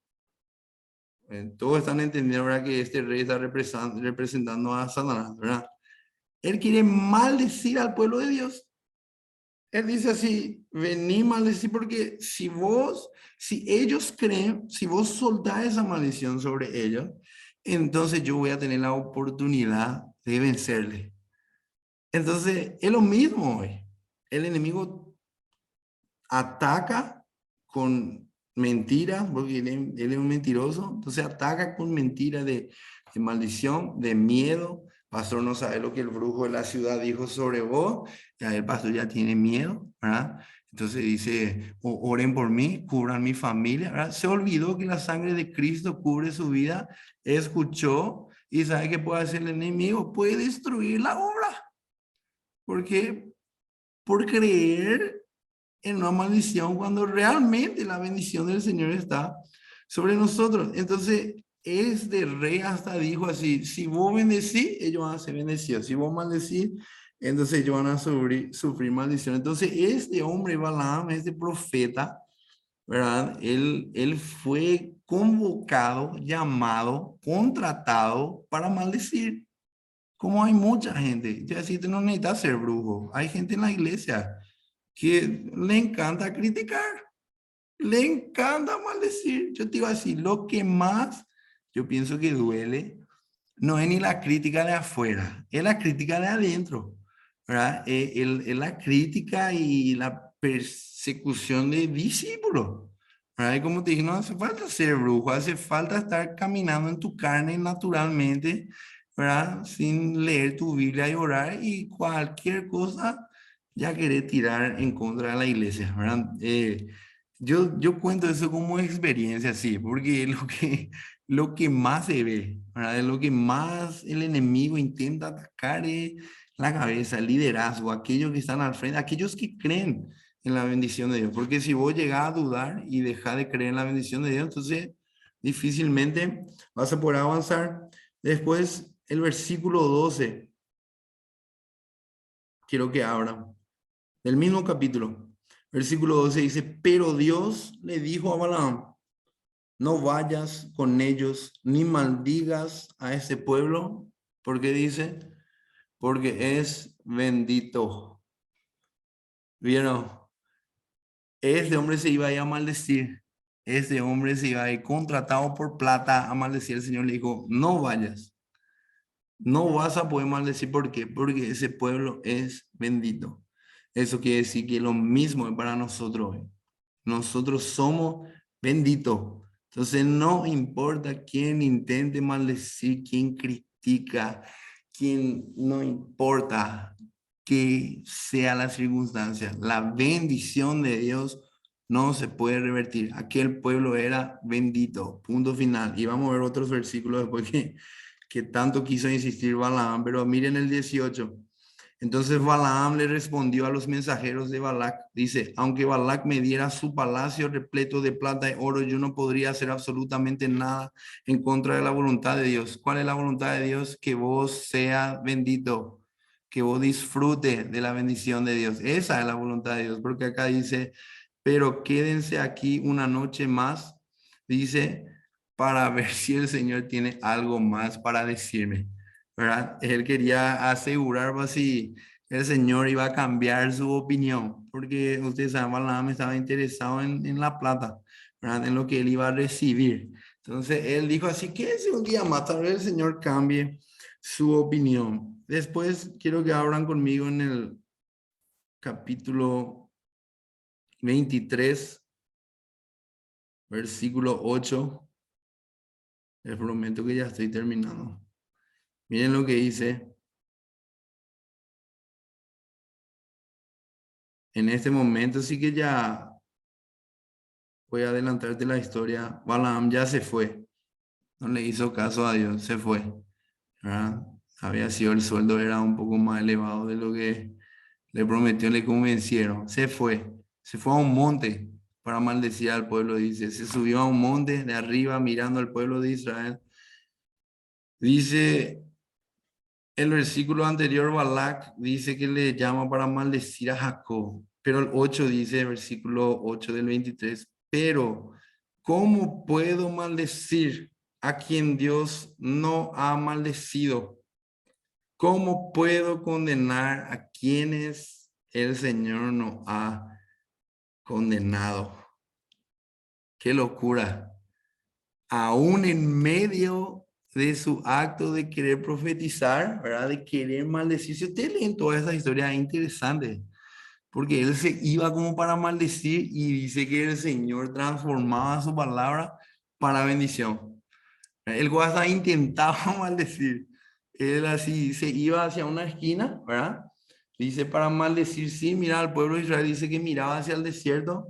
Todos están entendiendo, ¿verdad? Que este rey está representando a Satanás, ¿verdad? Él quiere maldecir al pueblo de Dios. Él dice así, vení maldecir porque si ellos creen, si vos soltás esa maldición sobre ellos, entonces yo voy a tener la oportunidad de vencerle. Entonces, es lo mismo hoy. El enemigo ataca con mentiras, porque él es un mentiroso, entonces ataca con mentiras de maldición, de miedo. Pastor, no sabe lo que el brujo de la ciudad dijo sobre vos, ya el pastor ya tiene miedo, ¿verdad? Entonces dice, oren por mí, cubran mi familia, ¿verdad? Se olvidó que la sangre de Cristo cubre su vida, escuchó y sabe que puede hacer el enemigo, puede destruir la obra. Porque por creer en una maldición cuando realmente la bendición del Señor está sobre nosotros. Entonces, este rey hasta dijo así, si vos bendecís, ellos van a ser bendecidos. Si vos maldecís, entonces ellos van a sufrir maldición. Entonces, este hombre Balaam, este profeta, ¿verdad? Él fue convocado, llamado, contratado para maldecir. Como hay mucha gente, ya si tú no necesitas ser brujo, hay gente en la iglesia que le encanta criticar, le encanta maldecir. Yo te iba a decir, lo que más yo pienso que duele no es ni la crítica de afuera, es la crítica de adentro, ¿verdad? Es la crítica y la persecución de discípulos, ¿verdad? Y como te dije, no hace falta ser brujo, hace falta estar caminando en tu carne naturalmente, ¿verdad? Sin leer tu Biblia y orar y cualquier cosa ya querer tirar en contra de la iglesia, ¿verdad? Yo cuento eso como experiencia, sí, porque es lo que más se ve, ¿verdad? Es lo que más el enemigo intenta atacar es la cabeza, el liderazgo, aquellos que están al frente, aquellos que creen en la bendición de Dios. Porque si vos llegás a dudar y dejás de creer en la bendición de Dios, entonces difícilmente vas a poder avanzar. Después, el versículo 12, quiero que abra, del mismo capítulo. Versículo 12 dice, pero Dios le dijo a Balaam, no vayas con ellos ni maldigas a este pueblo. ¿Por qué dice? Porque es bendito. ¿Vieron? Este hombre se iba a ir a maldecir. Este hombre se iba a ir contratado por plata a maldecir. El Señor le dijo, no vayas. No vas a poder maldecir. ¿Por qué? Porque ese pueblo es bendito. Eso quiere decir que lo mismo es para nosotros hoy. Nosotros somos benditos. Entonces no importa quién intente maldecir, quién critica, quién no importa que sea la circunstancia, la bendición de Dios no se puede revertir. Aquel pueblo era bendito, punto final. Y vamos a ver otros versículos después que tanto quiso insistir Balaam, pero miren el 18. Entonces Balaam le respondió a los mensajeros de Balac, dice, aunque Balac me diera su palacio repleto de plata y oro, yo no podría hacer absolutamente nada en contra de la voluntad de Dios. ¿Cuál es la voluntad de Dios? Que vos seas bendito, que vos disfrutes de la bendición de Dios. Esa es la voluntad de Dios, porque acá dice, pero quédense aquí una noche más, dice, para ver si el Señor tiene algo más para decirme. ¿Verdad? Él quería asegurar si el Señor iba a cambiar su opinión, porque ustedes saben, Balaam estaba interesado en la plata, ¿verdad? En lo que él iba a recibir. Entonces él dijo así, quédense un día más, tal vez el Señor cambie su opinión. Después quiero que abran conmigo en el capítulo 23, versículo 8. Les prometo que ya estoy terminando. Miren lo que dice. En este momento sí que ya voy a adelantarte la historia. Balaam ya se fue. No le hizo caso a Dios, se fue. ¿Verdad? Había sido el sueldo, era un poco más elevado de lo que le prometió, le convencieron. Se fue a un monte para maldecir al pueblo, dice. Se subió a un monte de arriba mirando al pueblo de Israel. Dice el versículo anterior, Balac dice que le llama para maldecir a Jacob. Pero el 8 dice, versículo 8 del 23, pero ¿cómo puedo maldecir a quien Dios no ha maldecido? ¿Cómo puedo condenar a quienes el Señor no ha condenado? ¡Qué locura! Aún en medio de su acto de querer profetizar, ¿verdad? De querer maldecir. Si ustedes leen toda esa historia, es interesante, porque él se iba como para maldecir y dice que el Señor transformaba su palabra para bendición. El hasta intentaba maldecir. Él así se iba hacia una esquina, ¿verdad? Dice para maldecir, sí, mira al pueblo de Israel, dice que miraba hacia el desierto,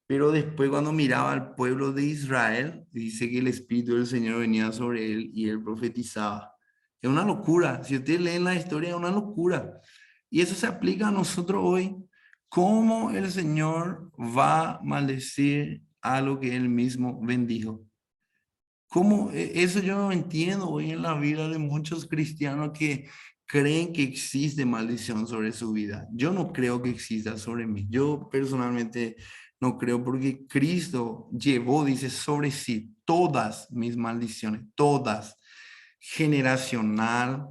pero después cuando miraba al pueblo de Israel, dice que el Espíritu del Señor venía sobre él y él profetizaba. Es una locura. Si ustedes leen la historia, es una locura. Y eso se aplica a nosotros hoy. ¿Cómo el Señor va a maldecir algo que él mismo bendijo? ¿Cómo? Eso yo no entiendo hoy en la vida de muchos cristianos que creen que existe maldición sobre su vida. Yo no creo que exista sobre mí. Yo personalmente no creo porque Cristo llevó, dice, sobre sí todas mis maldiciones, todas, generacional.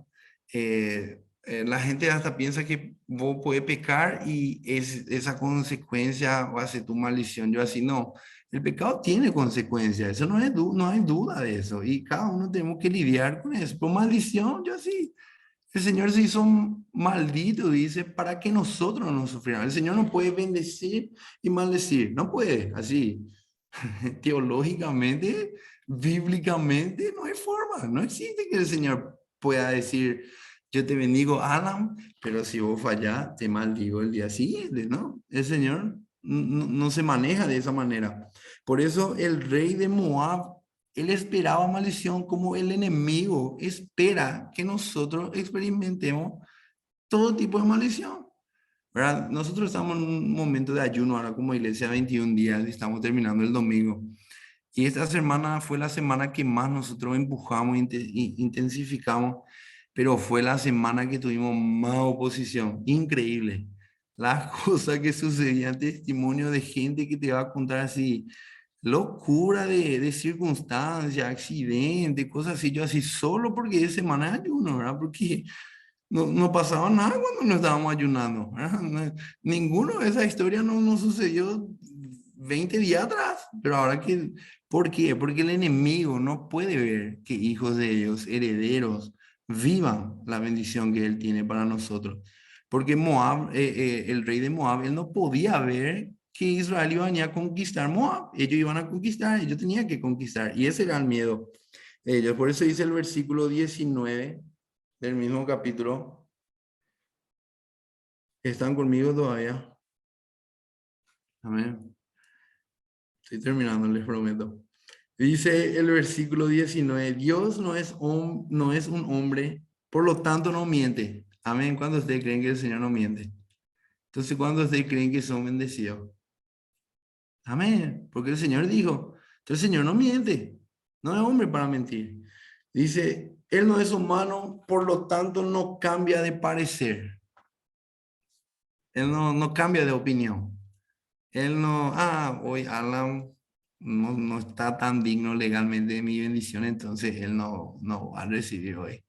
La gente hasta piensa que vos podés pecar y esa consecuencia va a ser tu maldición. Yo así no. El pecado tiene consecuencias, eso no, no hay duda de eso, y cada uno tenemos que lidiar con eso. Por maldición, yo así, el Señor se hizo maldito, dice, para que nosotros no sufriéramos. El Señor no puede bendecir y maldecir, no puede, así, teológicamente, bíblicamente, no hay forma, no existe que el Señor pueda decir, yo te bendigo, Adam, pero si vos fallás, te maldigo el día siguiente, ¿no? El Señor no se maneja de esa manera. Por eso el rey de Moab, él esperaba maldición como el enemigo espera que nosotros experimentemos todo tipo de maldición, ¿verdad? Nosotros estamos en un momento de ayuno ahora como iglesia, 21 días, y estamos terminando el domingo. Y esta semana fue la semana que más nosotros empujamos, intensificamos, pero fue la semana que tuvimos más oposición. Increíble. Las cosas que sucedían, testimonio de gente que te va a contar así, locura de circunstancias, accidentes, cosas así. Yo así, solo porque es semana de ayuno, ¿verdad? Porque no pasaba nada cuando no estábamos ayunando, ¿verdad? Ninguno de esas historias no sucedió 20 días atrás, pero ahora que, ¿por qué? Porque el enemigo no puede ver que hijos de ellos, herederos, vivan la bendición que él tiene para nosotros. Porque Moab, el rey de Moab, él no podía ver que Israel iba a venir a conquistar Moab. Ellos iban a conquistar, ellos tenían que conquistar. Y ese era el miedo de ellos. Por eso dice el versículo 19 del mismo capítulo. ¿Están conmigo todavía? Amén. Estoy terminando, les prometo. Dice el versículo 19, Dios no es un hombre, por lo tanto no miente. Amén. ¿Cuándo ustedes creen que el Señor no miente? Entonces, ¿cuándo ustedes creen que son bendecidos? Amén. Porque el Señor dijo, el Señor no miente. No es hombre para mentir. Dice, Él no es humano, por lo tanto no cambia de parecer. Él no cambia de opinión. Él no, hoy Alan no está tan digno legalmente de mi bendición, entonces él no va a recibir hoy,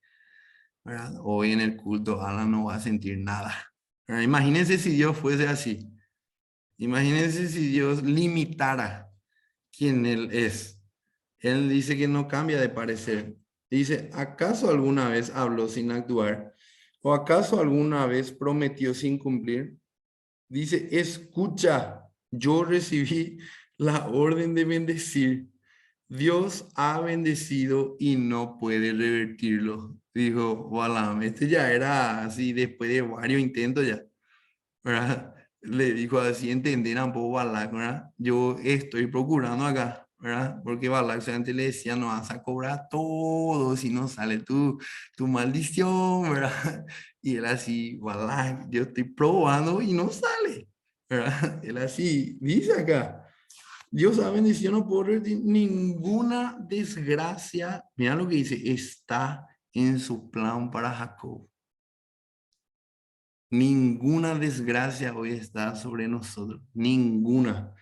¿verdad? Hoy en el culto Alan no va a sentir nada. ¿Verdad? Imagínense si Dios fuese así. Imagínense si Dios limitara quién Él es. Él dice que no cambia de parecer. Dice, ¿acaso alguna vez habló sin actuar? ¿O acaso alguna vez prometió sin cumplir? Dice, escucha, yo recibí la orden de bendecir. Dios ha bendecido y no puede revertirlo. Dijo Balaam, este ya era así después de varios intentos ya, ¿verdad? Le dijo así, entender un poco Balak, ¿verdad? Yo estoy procurando acá, ¿verdad? Porque Balak solamente le decía, no vas a cobrar todo si no sale tu maldición, ¿verdad? Y él así, Balak, yo estoy probando y no sale, ¿verdad? Él así, dice acá, Dios ha bendecido, no puedo revertir ninguna desgracia. Mira lo que dice, está en su plan para Jacob. Ninguna desgracia hoy está sobre nosotros, ninguna.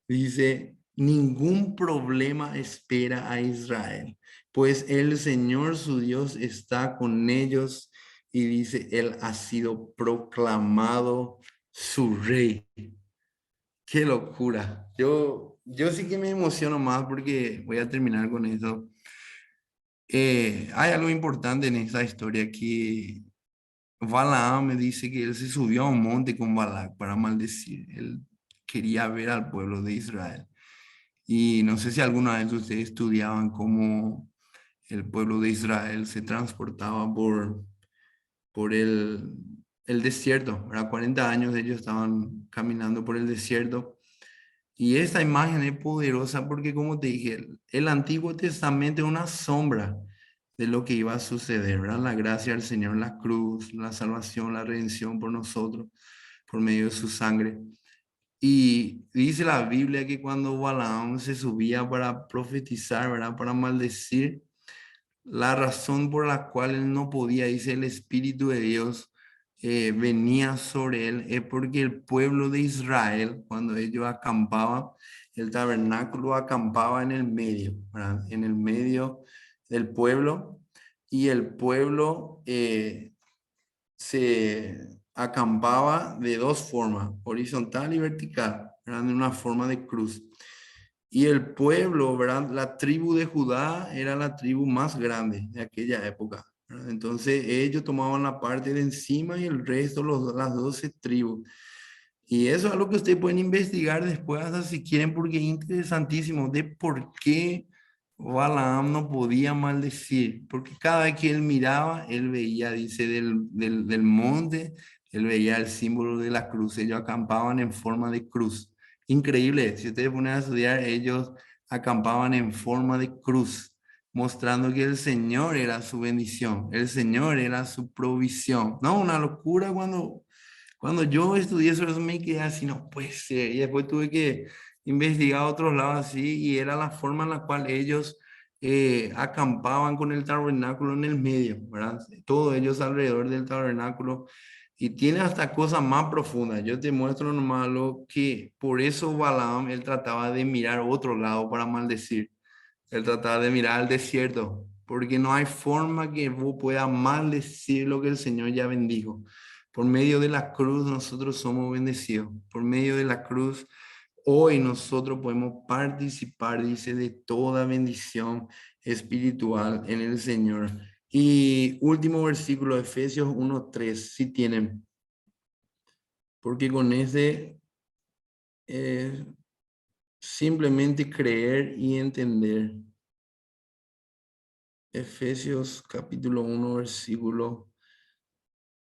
Dice, ningún problema espera a Israel, pues el Señor su Dios está con ellos y dice, Él ha sido proclamado su rey. Qué locura. Yo sí que me emociono más porque voy a terminar con eso. Hay algo importante en esta historia que Balaam me dice que él se subió a un monte con Balac para maldecir. Él quería ver al pueblo de Israel. Y no sé si alguna vez ustedes estudiaban cómo el pueblo de Israel se transportaba por el desierto. Era 40 años ellos estaban caminando por el desierto. Y esta imagen es poderosa porque, como te dije, el Antiguo Testamento es una sombra de lo que iba a suceder, ¿verdad? La gracia del Señor, la cruz, la salvación, la redención por nosotros, por medio de su sangre. Y dice la Biblia que cuando Balaam se subía para profetizar, ¿verdad? Para maldecir, la razón por la cual él no podía, dice el Espíritu de Dios, venía sobre él, es porque el pueblo de Israel, cuando ellos acampaban, el tabernáculo acampaba en el medio, ¿verdad? En el medio del pueblo, y el pueblo se acampaba de dos formas, horizontal y vertical, ¿verdad? En una forma de cruz. Y el pueblo, ¿verdad? La tribu de Judá era la tribu más grande de aquella época, ¿verdad? Entonces ellos tomaban la parte de encima y el resto, las 12 tribus. Y eso es algo que ustedes pueden investigar después, hasta si quieren, porque es interesantísimo de por qué Balaam no podía maldecir. Porque cada vez que él miraba, él veía, dice, del monte, él veía el símbolo de la cruz. Ellos acampaban en forma de cruz. Increíble, si ustedes ponen a estudiar, ellos acampaban en forma de cruz, mostrando que el Señor era su bendición, el Señor era su provisión. No, una locura cuando yo estudié eso me quedé así, no puede ser. Y después tuve que investigar a otros lados así, y era la forma en la cual ellos acampaban con el tabernáculo en el medio, ¿verdad? Todos ellos alrededor del tabernáculo. Y tiene hasta cosas más profundas. Yo te muestro nomás lo que, por eso Balaam, él trataba de mirar otro lado para maldecir. Él trataba de mirar al desierto, porque no hay forma que vos puedas maldecir lo que el Señor ya bendijo. Por medio de la cruz nosotros somos bendecidos. Por medio de la cruz hoy nosotros podemos participar, dice, de toda bendición espiritual en el Señor. Y último versículo, Efesios 1:3, si tienen. Porque con ese simplemente creer y entender. Efesios capítulo 1, versículo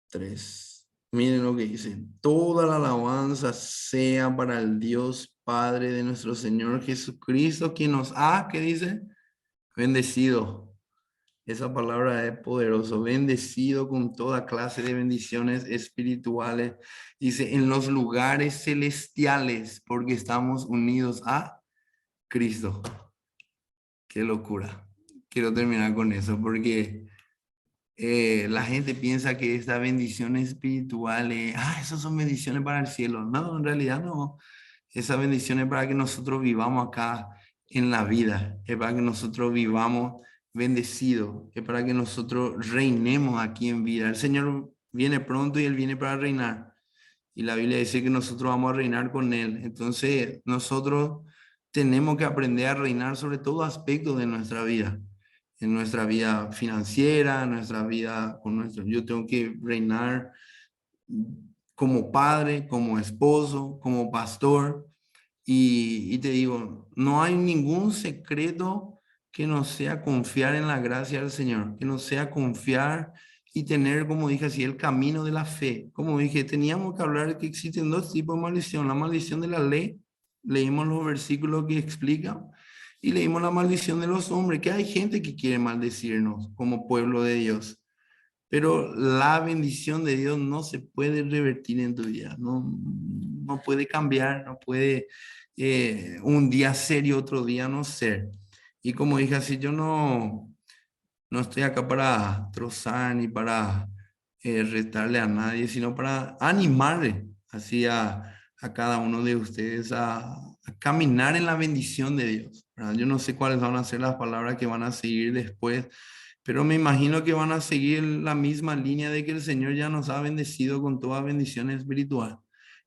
3. Miren lo que dice. Toda la alabanza sea para el Dios Padre de nuestro Señor Jesucristo, quien nos ha, ¿qué dice? Bendecido. Esa palabra es poderoso. Bendecido con toda clase de bendiciones espirituales. Dice, en los lugares celestiales, porque estamos unidos a Cristo. Qué locura. Quiero terminar con eso, porque la gente piensa que esta bendición espiritual, esas son bendiciones para el cielo. No, en realidad no. Esa bendición es para que nosotros vivamos acá en la vida, es para que nosotros vivamos bendecidos, es para que nosotros reinemos aquí en vida. El Señor viene pronto y Él viene para reinar. Y la Biblia dice que nosotros vamos a reinar con Él. Entonces, nosotros tenemos que aprender a reinar sobre todo aspecto de nuestra vida. En nuestra vida financiera, en nuestra vida con nuestro. Yo tengo que reinar como padre, como esposo, como pastor. Y te digo, no hay ningún secreto que no sea confiar en la gracia del Señor, que no sea confiar y tener, como dije así, el camino de la fe. Como dije, teníamos que hablar de que existen dos tipos de maldición. La maldición de la ley, leímos los versículos que explican, y leímos la maldición de los hombres, que hay gente que quiere maldecirnos como pueblo de Dios. Pero la bendición de Dios no se puede revertir en tu vida, no puede cambiar, no puede un día ser y otro día no ser. Y como dije así, yo no estoy acá para trozar ni para retarle a nadie, sino para animarle así a cada uno de ustedes a caminar en la bendición de Dios, ¿verdad? Yo no sé cuáles van a ser las palabras que van a seguir después, pero me imagino que van a seguir la misma línea de que el Señor ya nos ha bendecido con toda bendición espiritual,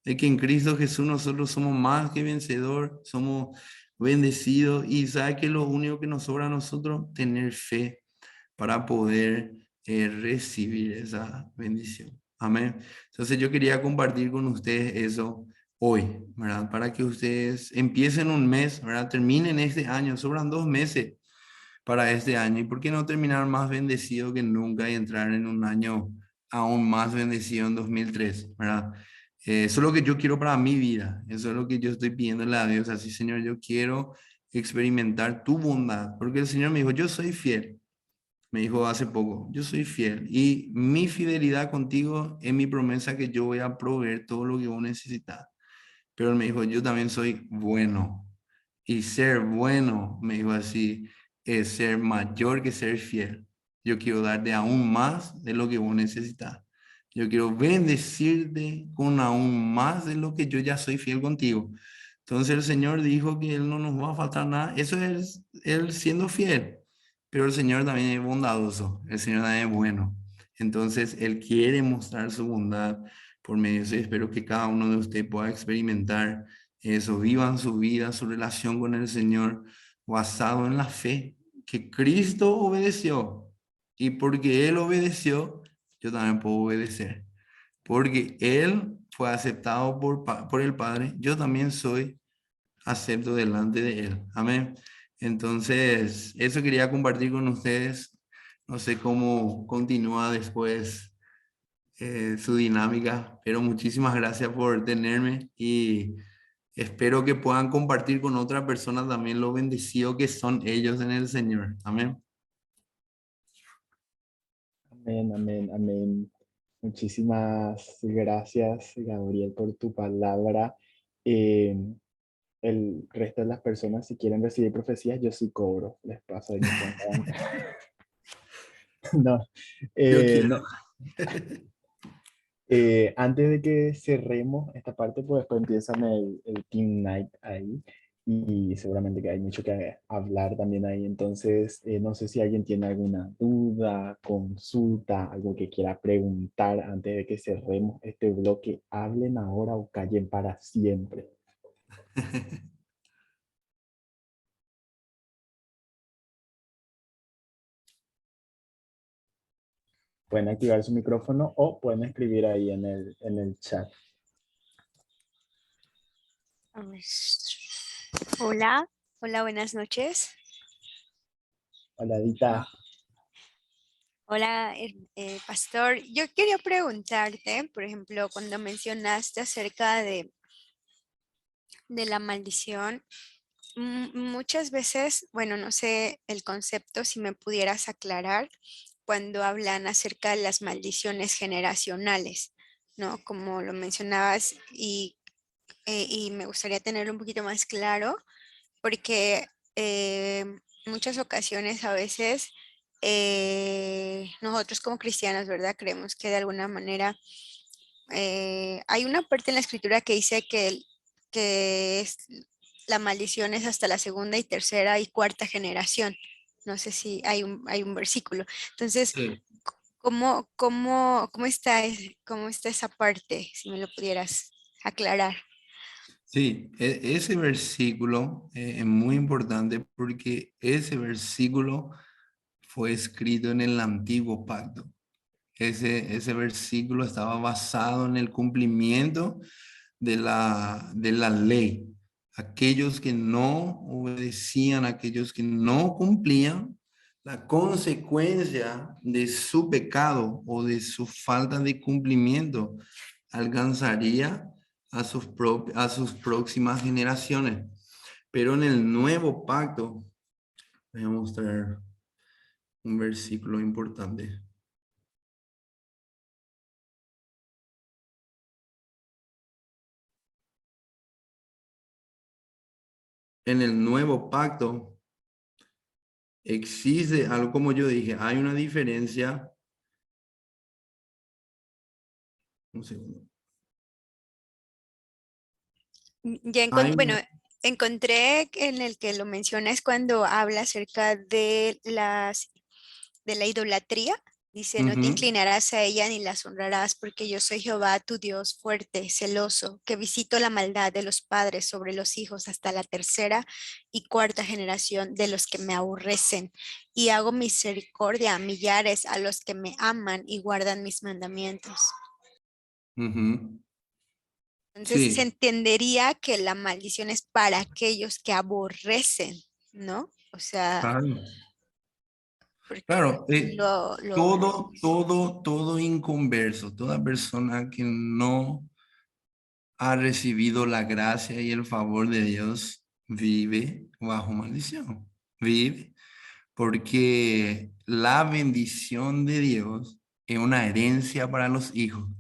de que en Cristo Jesús nosotros somos más que vencedor, somos bendecidos, y sabe que lo único que nos sobra a nosotros, tener fe para poder recibir esa bendición. Amén. Entonces yo quería compartir con ustedes eso hoy, ¿verdad? Para que ustedes empiecen un mes, ¿verdad? Terminen este año, sobran 2 meses para este año. ¿Y por qué no terminar más bendecido que nunca y entrar en un año aún más bendecido en 2003, ¿verdad? Eso es lo que yo quiero para mi vida. Eso es lo que yo estoy pidiéndole a Dios. Así, Señor, yo quiero experimentar tu bondad, porque el Señor me dijo, yo soy fiel. Me dijo hace poco, yo soy fiel y mi fidelidad contigo es mi promesa que yo voy a proveer todo lo que vos necesitas. Pero él me dijo, yo también soy bueno. Y ser bueno, me dijo así, es ser mayor que ser fiel. Yo quiero darte aún más de lo que vos necesitas. Yo quiero bendecirte con aún más de lo que yo ya soy fiel contigo. Entonces el Señor dijo que Él no nos va a faltar nada. Eso es Él siendo fiel. Pero el Señor también es bondadoso. El Señor también es bueno. Entonces Él quiere mostrar su bondad por medio de eso. Espero que cada uno de ustedes pueda experimentar eso, vivan su vida, su relación con el Señor basado en la fe, que Cristo obedeció, y porque Él obedeció, yo también puedo obedecer, porque Él fue aceptado por el Padre, yo también soy acepto delante de Él. Amén. Entonces, eso quería compartir con ustedes. No sé cómo continúa después su dinámica, pero muchísimas gracias por tenerme y espero que puedan compartir con otras personas también lo bendecido que son ellos en el Señor. Amén. Amén, amén, amén. Muchísimas gracias, Gabriel, por tu palabra. Eh, el resto de las personas, si quieren recibir profecías, yo sí cobro. Les paso ahí mi cuenta bancaria. No, Yo no. quiero. Antes de que cerremos esta parte, pues después empiezan el Team Night ahí y seguramente que hay mucho que hablar también ahí. Entonces, no sé si alguien tiene alguna duda, consulta, algo que quiera preguntar antes de que cerremos este bloque. Hablen ahora o callen para siempre. Pueden activar su micrófono o pueden escribir ahí en el chat. A ver. Hola, hola, buenas noches. Hola, Dita. Hola, pastor. Yo quería preguntarte, por ejemplo, cuando mencionaste acerca de la maldición, muchas veces, bueno, no sé el concepto, si me pudieras aclarar, cuando hablan acerca de las maldiciones generacionales, ¿no? Como lo mencionabas y me gustaría tenerlo un poquito más claro porque muchas ocasiones a veces nosotros como cristianos, ¿verdad? Creemos que de alguna manera hay una parte en la escritura que dice que la maldición es hasta la segunda y tercera y cuarta generación. No sé si hay un versículo. Entonces, Sí. ¿cómo está esa parte? Si me lo pudieras aclarar. Sí, ese versículo es muy importante porque ese versículo fue escrito en el antiguo pacto. Ese versículo estaba basado en el cumplimiento de la ley. Aquellos que no obedecían, aquellos que no cumplían, la consecuencia de su pecado o de su falta de cumplimiento alcanzaría a sus próximas generaciones. Pero en el nuevo pacto, voy a mostrar un versículo importante. En el nuevo pacto existe algo, como yo dije, hay una diferencia. Un segundo. Bueno, encontré en el que lo mencionas cuando habla acerca de de la idolatría. Dice, no te Ujú, inclinarás a ella ni las honrarás, porque yo soy Jehová, tu Dios fuerte, celoso, que visito la maldad de los padres sobre los hijos hasta la tercera y cuarta generación de los que me aborrecen, y hago misericordia a millares a los que me aman y guardan mis mandamientos. ujú. Entonces se Sí, entendería que la maldición es para aquellos que aborrecen, ¿no? O sea, claro. porque Claro, lo todo inconverso, toda persona que no ha recibido la gracia y el favor de Dios vive bajo maldición. Vive porque la bendición de Dios es una herencia para los hijos.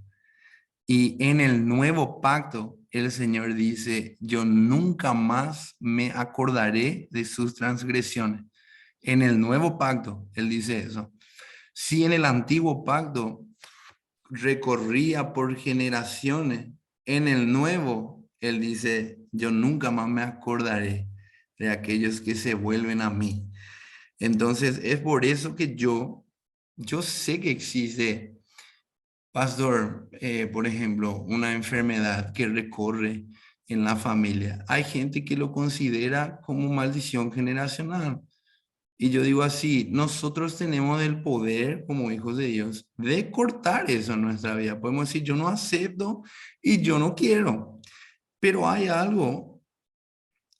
Y en el nuevo pacto, el Señor dice, yo nunca más me acordaré de sus transgresiones. En el nuevo pacto, Él dice eso. Si en el antiguo pacto recorría por generaciones, en el nuevo, Él dice, yo nunca más me acordaré de aquellos que se vuelven a mí. Entonces, es por eso que yo sé que existe, pastor, por ejemplo, una enfermedad que recorre en la familia. Hay gente que lo considera como maldición generacional. Y yo digo así, nosotros tenemos el poder como hijos de Dios de cortar eso en nuestra vida. Podemos decir, yo no acepto y yo no quiero, pero hay algo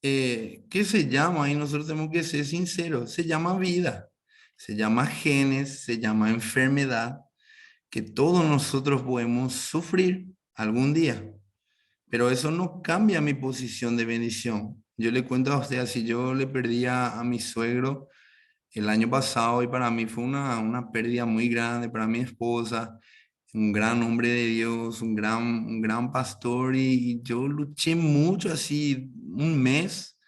que se llama, y nosotros tenemos que ser sinceros, se llama vida, se llama genes, se llama enfermedad, que todos nosotros podemos sufrir algún día, pero eso no cambia mi posición de bendición. Yo le cuento a usted así, yo le perdí a mi suegro el año pasado y para mí fue una pérdida muy grande, para mi esposa, un gran hombre de Dios, un gran pastor y yo luché mucho así, un mes,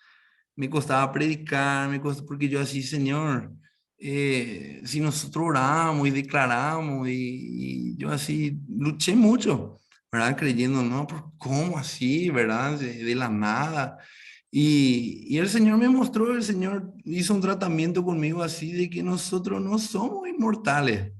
me costaba predicar, me costó porque yo así, Señor, si nosotros oramos y declaramos y yo así luché mucho, ¿verdad? Creyendo, no, pero ¿cómo así, verdad? De la nada. Y el Señor me mostró, el Señor hizo un tratamiento conmigo así de que nosotros no somos inmortales,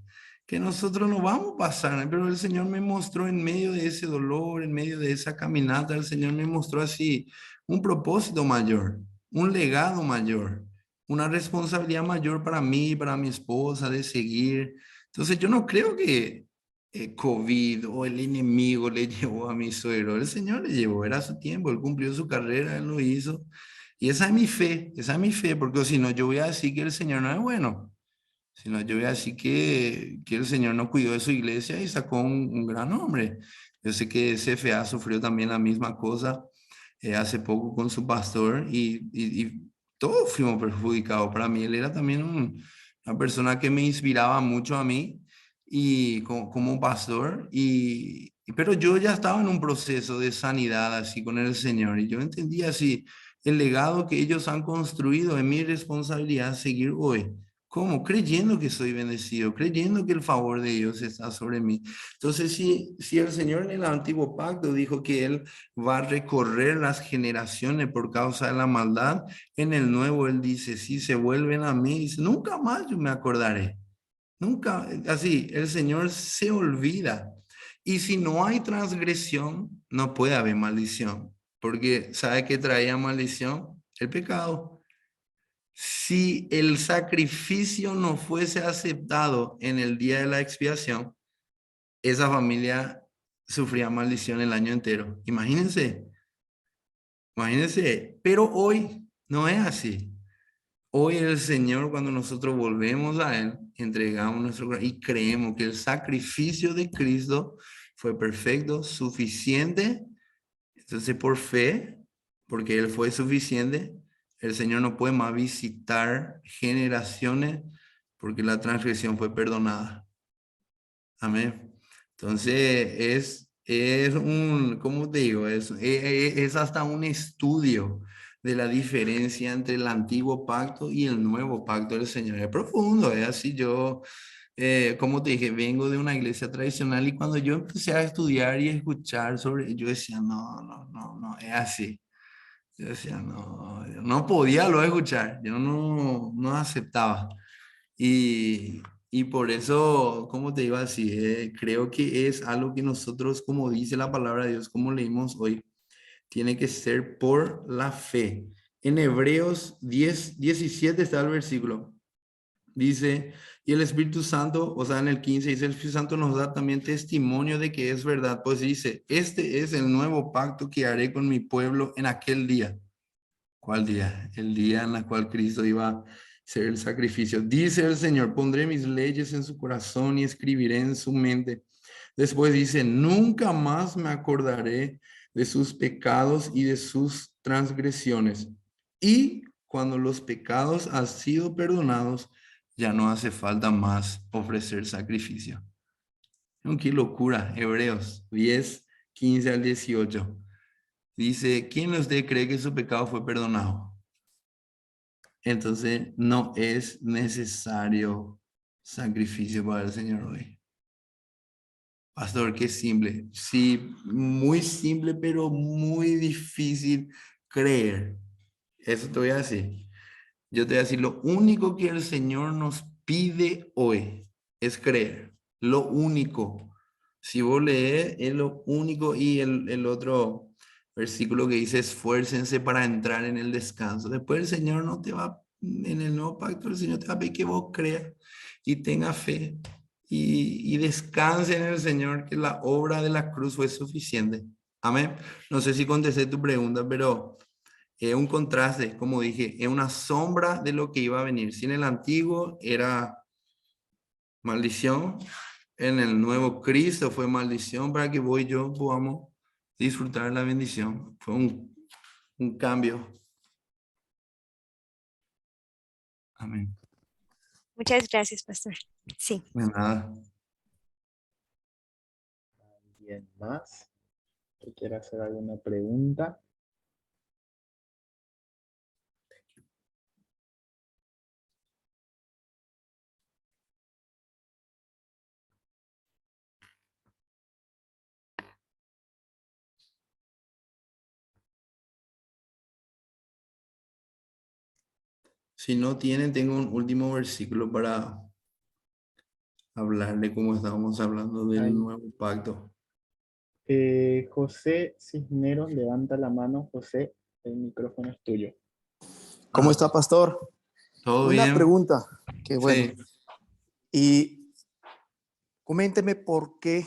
que nosotros no vamos a pasar, pero el Señor me mostró en medio de ese dolor, en medio de esa caminata, el Señor me mostró así un propósito mayor, un legado mayor, una responsabilidad mayor para mí, para mi esposa, de seguir. Entonces yo no creo COVID o el enemigo le llevó a mi suegro. El Señor le llevó, era su tiempo, Él cumplió su carrera, Él lo hizo. Y esa es mi fe, porque si no, yo voy a decir que el Señor no es bueno. Si no, yo voy a decir que el Señor no cuidó de su iglesia y sacó un gran hombre. Yo sé que CFA sufrió también la misma cosa hace poco con su pastor y todos fuimos perjudicados. Para mí, él era también una persona que me inspiraba mucho a mí y como pastor. Pero yo ya estaba en un proceso de sanidad así con el Señor y yo entendía así, el legado que ellos han construido es mi responsabilidad seguir hoy. ¿Cómo? Creyendo que soy bendecido, creyendo que el favor de Dios está sobre mí. Entonces, si el Señor en el antiguo pacto dijo que Él va a recorrer las generaciones por causa de la maldad, en el nuevo Él dice, si se vuelven a mí, dice, nunca más yo me acordaré. Nunca, así, el Señor se olvida. Y si no hay transgresión, no puede haber maldición. Porque ¿sabe qué traía maldición? El pecado. Si el sacrificio no fuese aceptado en el día de la expiación, esa familia sufría maldición el año entero. Imagínense, imagínense, pero hoy no es así. Hoy el Señor, cuando nosotros volvemos a Él, entregamos nuestro corazón y creemos que el sacrificio de Cristo fue perfecto, suficiente. Entonces, por fe, porque Él fue suficiente, el Señor no puede más visitar generaciones porque la transgresión fue perdonada. Amén. Entonces, es un, ¿cómo te digo? Es hasta un estudio de la diferencia entre el antiguo pacto y el nuevo pacto del Señor. Es profundo, es así. Yo, como te dije, vengo de una iglesia tradicional y cuando yo empecé a estudiar y escuchar sobre, yo decía, no, es así. Yo decía, no, yo no podía lo escuchar, yo no aceptaba. Y por eso, como te iba a decir, creo que es algo que nosotros, como dice la palabra de Dios, como leímos hoy, tiene que ser por la fe. En Hebreos 10:17 está el versículo. Dice, y el Espíritu Santo, o sea, en el 15 dice, el Espíritu Santo nos da también testimonio de que es verdad. Pues dice, este es el nuevo pacto que haré con mi pueblo en aquel día. ¿Cuál día? El día en el cual Cristo iba a ser el sacrificio. Dice el Señor, pondré mis leyes en su corazón y escribiré en su mente. Después dice, nunca más me acordaré de sus pecados y de sus transgresiones. Y cuando los pecados han sido perdonados, ya no hace falta más ofrecer sacrificio. Qué locura, Hebreos 10:15 al 18. Dice, ¿quién de ustedes cree que su pecado fue perdonado? Entonces no es necesario sacrificio para el Señor hoy. Pastor, qué simple. Sí, muy simple, pero muy difícil creer. Eso te voy a decir. Yo te voy a decir, lo único que el Señor nos pide hoy es creer. Lo único. Si vos lees, es lo único. Y el otro versículo que dice, esfuércense para entrar en el descanso. Después el Señor no te va, en el nuevo pacto, el Señor te va a pedir que vos creas y tengas fe y descanse en el Señor, que la obra de la cruz fue suficiente. Amén. No sé si contesté tu pregunta, pero es un contraste, como dije, es una sombra de lo que iba a venir. Si en el antiguo era maldición, en el nuevo Cristo fue maldición para que vos y yo podamos disfrutar la bendición. Fue un cambio. Amén. Muchas gracias, pastor. Sí. De nada. ¿Alguien más que quiera hacer alguna pregunta? Si no tienen, tengo un último versículo para hablar de cómo estábamos hablando del Ay. nuevo pacto. José Cisneros, levanta la mano. José, el micrófono es tuyo. ¿Cómo está, pastor? ¿Todo Una bien? pregunta, que bueno. Sí. Y Coménteme por qué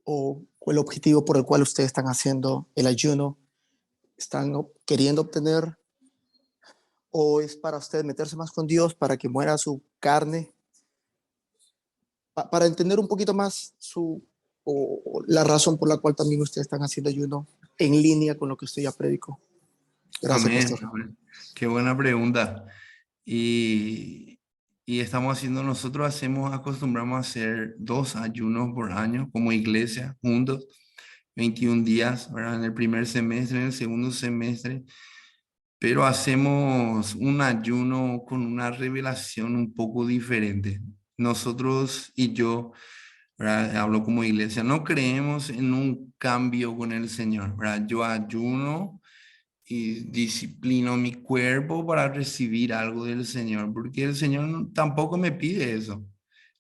o el objetivo por el cual ustedes están haciendo el ayuno. ¿Están queriendo obtener o es para ustedes meterse más con Dios para que muera su carne? Para entender un poquito más o la razón por la cual también ustedes están haciendo ayuno en línea con lo que usted ya predicó. Gracias, Amén, pastor. amén. Qué buena pregunta. Y, y estamos haciendo, nosotros acostumbramos a hacer 2 ayunos por año como iglesia, juntos, 21 días, ¿verdad? En el primer semestre, en el segundo semestre, pero hacemos un ayuno con una revelación un poco diferente. Nosotros y yo, ¿verdad? Hablo como iglesia, no creemos en un cambio con el Señor, ¿verdad? Yo ayuno y disciplino mi cuerpo para recibir algo del Señor, porque el Señor tampoco me pide eso.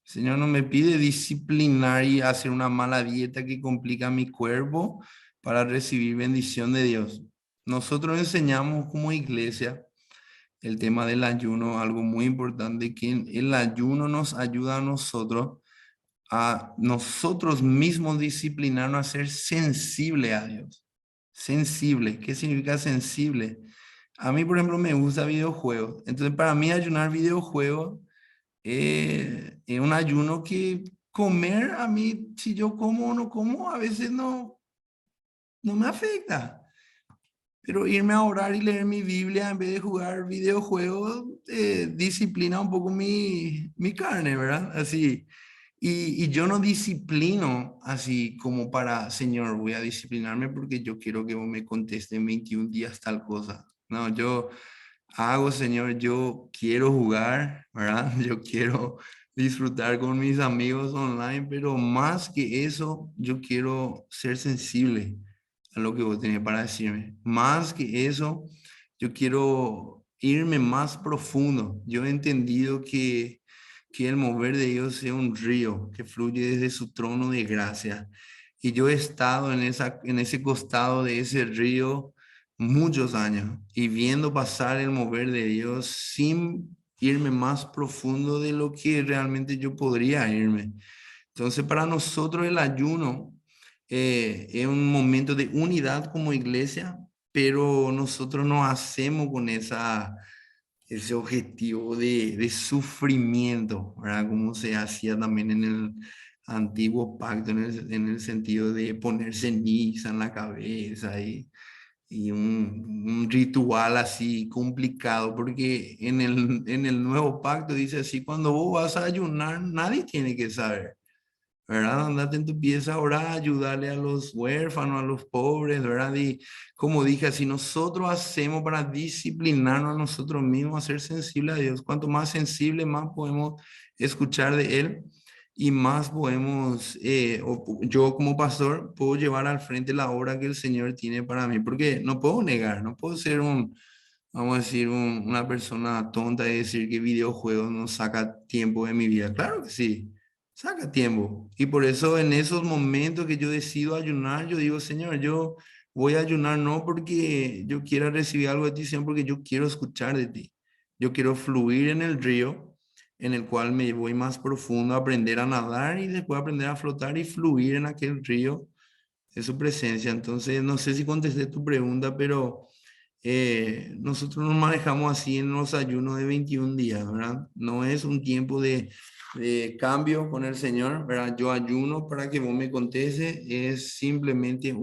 El Señor no me pide disciplinar y hacer una mala dieta que complica mi cuerpo para recibir bendición de Dios. Nosotros enseñamos como iglesia el tema del ayuno, algo muy importante, que el ayuno nos ayuda a nosotros mismos disciplinarnos a ser sensible a Dios. Sensible, ¿qué significa sensible? A mí, por ejemplo, me gusta videojuegos. Entonces, para mí ayunar videojuegos es un ayuno que comer a mí, si yo como o no como, a veces no me afecta. Pero irme a orar y leer mi Biblia en vez de jugar videojuegos, disciplina un poco mi carne, ¿verdad? Así. Y yo no disciplino así como para, Señor, voy a disciplinarme porque yo quiero que vos me contestes en 21 días tal cosa. No, yo hago, Señor, yo quiero jugar, ¿verdad? Yo quiero disfrutar con mis amigos online, pero más que eso, yo quiero ser sensible a lo que vos tenés para decirme. Más que eso, yo quiero irme más profundo. Yo he entendido que el mover de Dios es un río que fluye desde su trono de gracia. Y yo he estado en ese costado de ese río muchos años y viendo pasar el mover de Dios sin irme más profundo de lo que realmente yo podría irme. Entonces, para nosotros el ayuno es un momento de unidad como iglesia, pero nosotros no hacemos con ese objetivo de sufrimiento, ¿verdad? Como se hacía también en el antiguo pacto, en el sentido de poner ceniza en la cabeza y un ritual así complicado, porque en el nuevo pacto dice así, cuando vos vas a ayunar, nadie tiene que saber. ¿Verdad? Andate en tu pieza a orar, ayudarle a los huérfanos, a los pobres, ¿verdad? Y como dije, si nosotros hacemos para disciplinarnos a nosotros mismos, a ser sensibles a Dios, cuanto más sensible, más podemos escuchar de Él y más podemos, yo como pastor, puedo llevar al frente la obra que el Señor tiene para mí, porque no puedo negar, no puedo ser vamos a decir, una persona tonta y decir que videojuegos no saca tiempo de mi vida. Claro que sí, saca tiempo. Y por eso en esos momentos que yo decido ayunar, yo digo, Señor, yo voy a ayunar no porque yo quiera recibir algo de ti, sino porque yo quiero escuchar de ti. Yo quiero fluir en el río en el cual me voy más profundo, aprender a nadar y después aprender a flotar y fluir en aquel río de su presencia. Entonces, no sé si contesté tu pregunta, pero nosotros nos manejamos así en los ayunos de 21 días, ¿verdad? No es un tiempo de cambio con el Señor, ¿verdad? Yo ayuno para que vos me conteste, es simplemente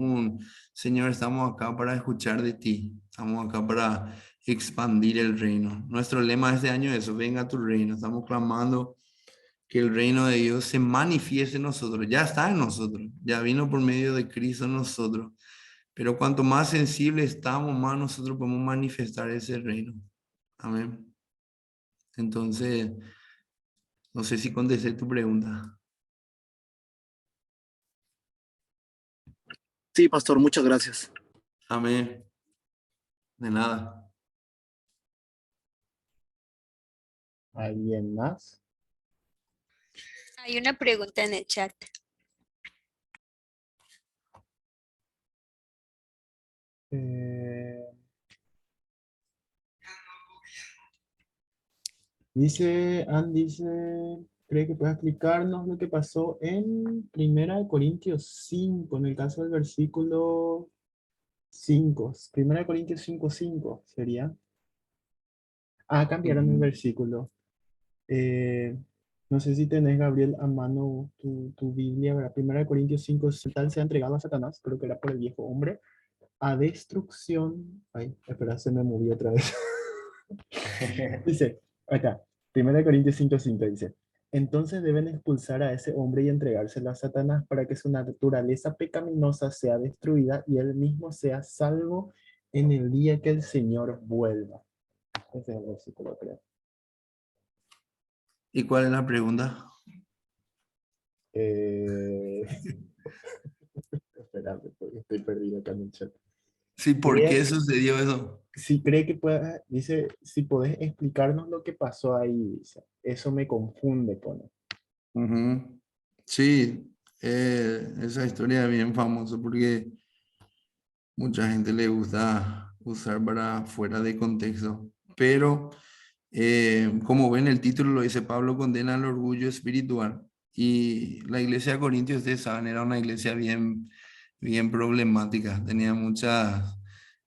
Señor, estamos acá para escuchar de ti, estamos acá para expandir el reino. Nuestro lema de este año es eso, venga a tu reino, estamos clamando que el reino de Dios se manifieste en nosotros, ya está en nosotros, ya vino por medio de Cristo en nosotros. Pero cuanto más sensibles estamos, más nosotros podemos manifestar ese reino. Amén. Entonces, no sé si contesté tu pregunta. Sí, pastor, muchas gracias. Amén. De nada. ¿Alguien más? Hay una pregunta en el chat. Eh, dice, Ann dice ¿cree que puede explicarnos lo que pasó en 1 Corintios 5, en el caso del versículo 5? 1 Corintios 5:5 sería. Ah, cambiaron el Ujú. versículo. Eh, no sé si tenés, Gabriel, a mano tu Biblia, ¿verdad? 1 Corintios 5, tal se ha entregado a Satanás, creo que era por el viejo hombre, a destrucción. Ay, espera, se me movió otra vez. Dice, acá, 1 Corintios 5:5 dice, entonces deben expulsar a ese hombre y entregárselo a Satanás para que su naturaleza pecaminosa sea destruida y él mismo sea salvo en el día que el Señor vuelva. Ese es el versículo, creo. ¿Y cuál es la pregunta? Eh, Espérame, porque estoy perdido acá en el chat. Sí, ¿por Cree, qué sucedió eso? si cree que pueda, dice, si podés explicarnos lo que pasó ahí, dice. Eso me confunde, pone. Ujú. Sí, esa historia es bien famosa porque mucha gente le gusta usar para fuera de contexto. Pero como ven, el título lo dice, Pablo condena el orgullo espiritual. Y la iglesia de Corintios, ustedes saben, era una iglesia bien problemática, tenía muchas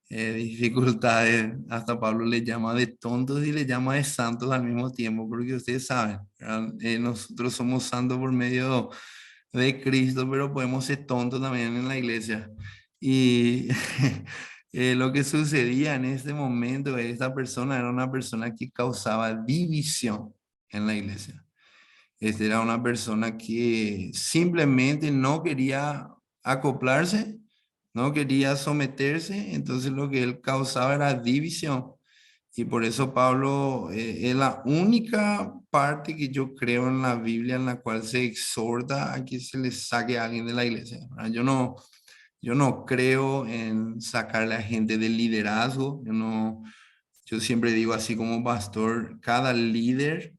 dificultades. Hasta Pablo le llama de tontos y le llama de santos al mismo tiempo, porque ustedes saben, ¿verdad? Nosotros somos santos por medio de Cristo, pero podemos ser tontos también en la iglesia. Y lo que sucedía en este momento, esta persona era una persona que causaba división en la iglesia. Este era una persona que simplemente no quería acoplarse, no quería someterse, entonces lo que él causaba era división. Y por eso Pablo es la única parte que yo creo en la Biblia en la cual se exhorta a que se le saque a alguien de la iglesia, ¿verdad? Yo no creo en sacarle a gente del liderazgo. Yo siempre digo así como pastor, cada líder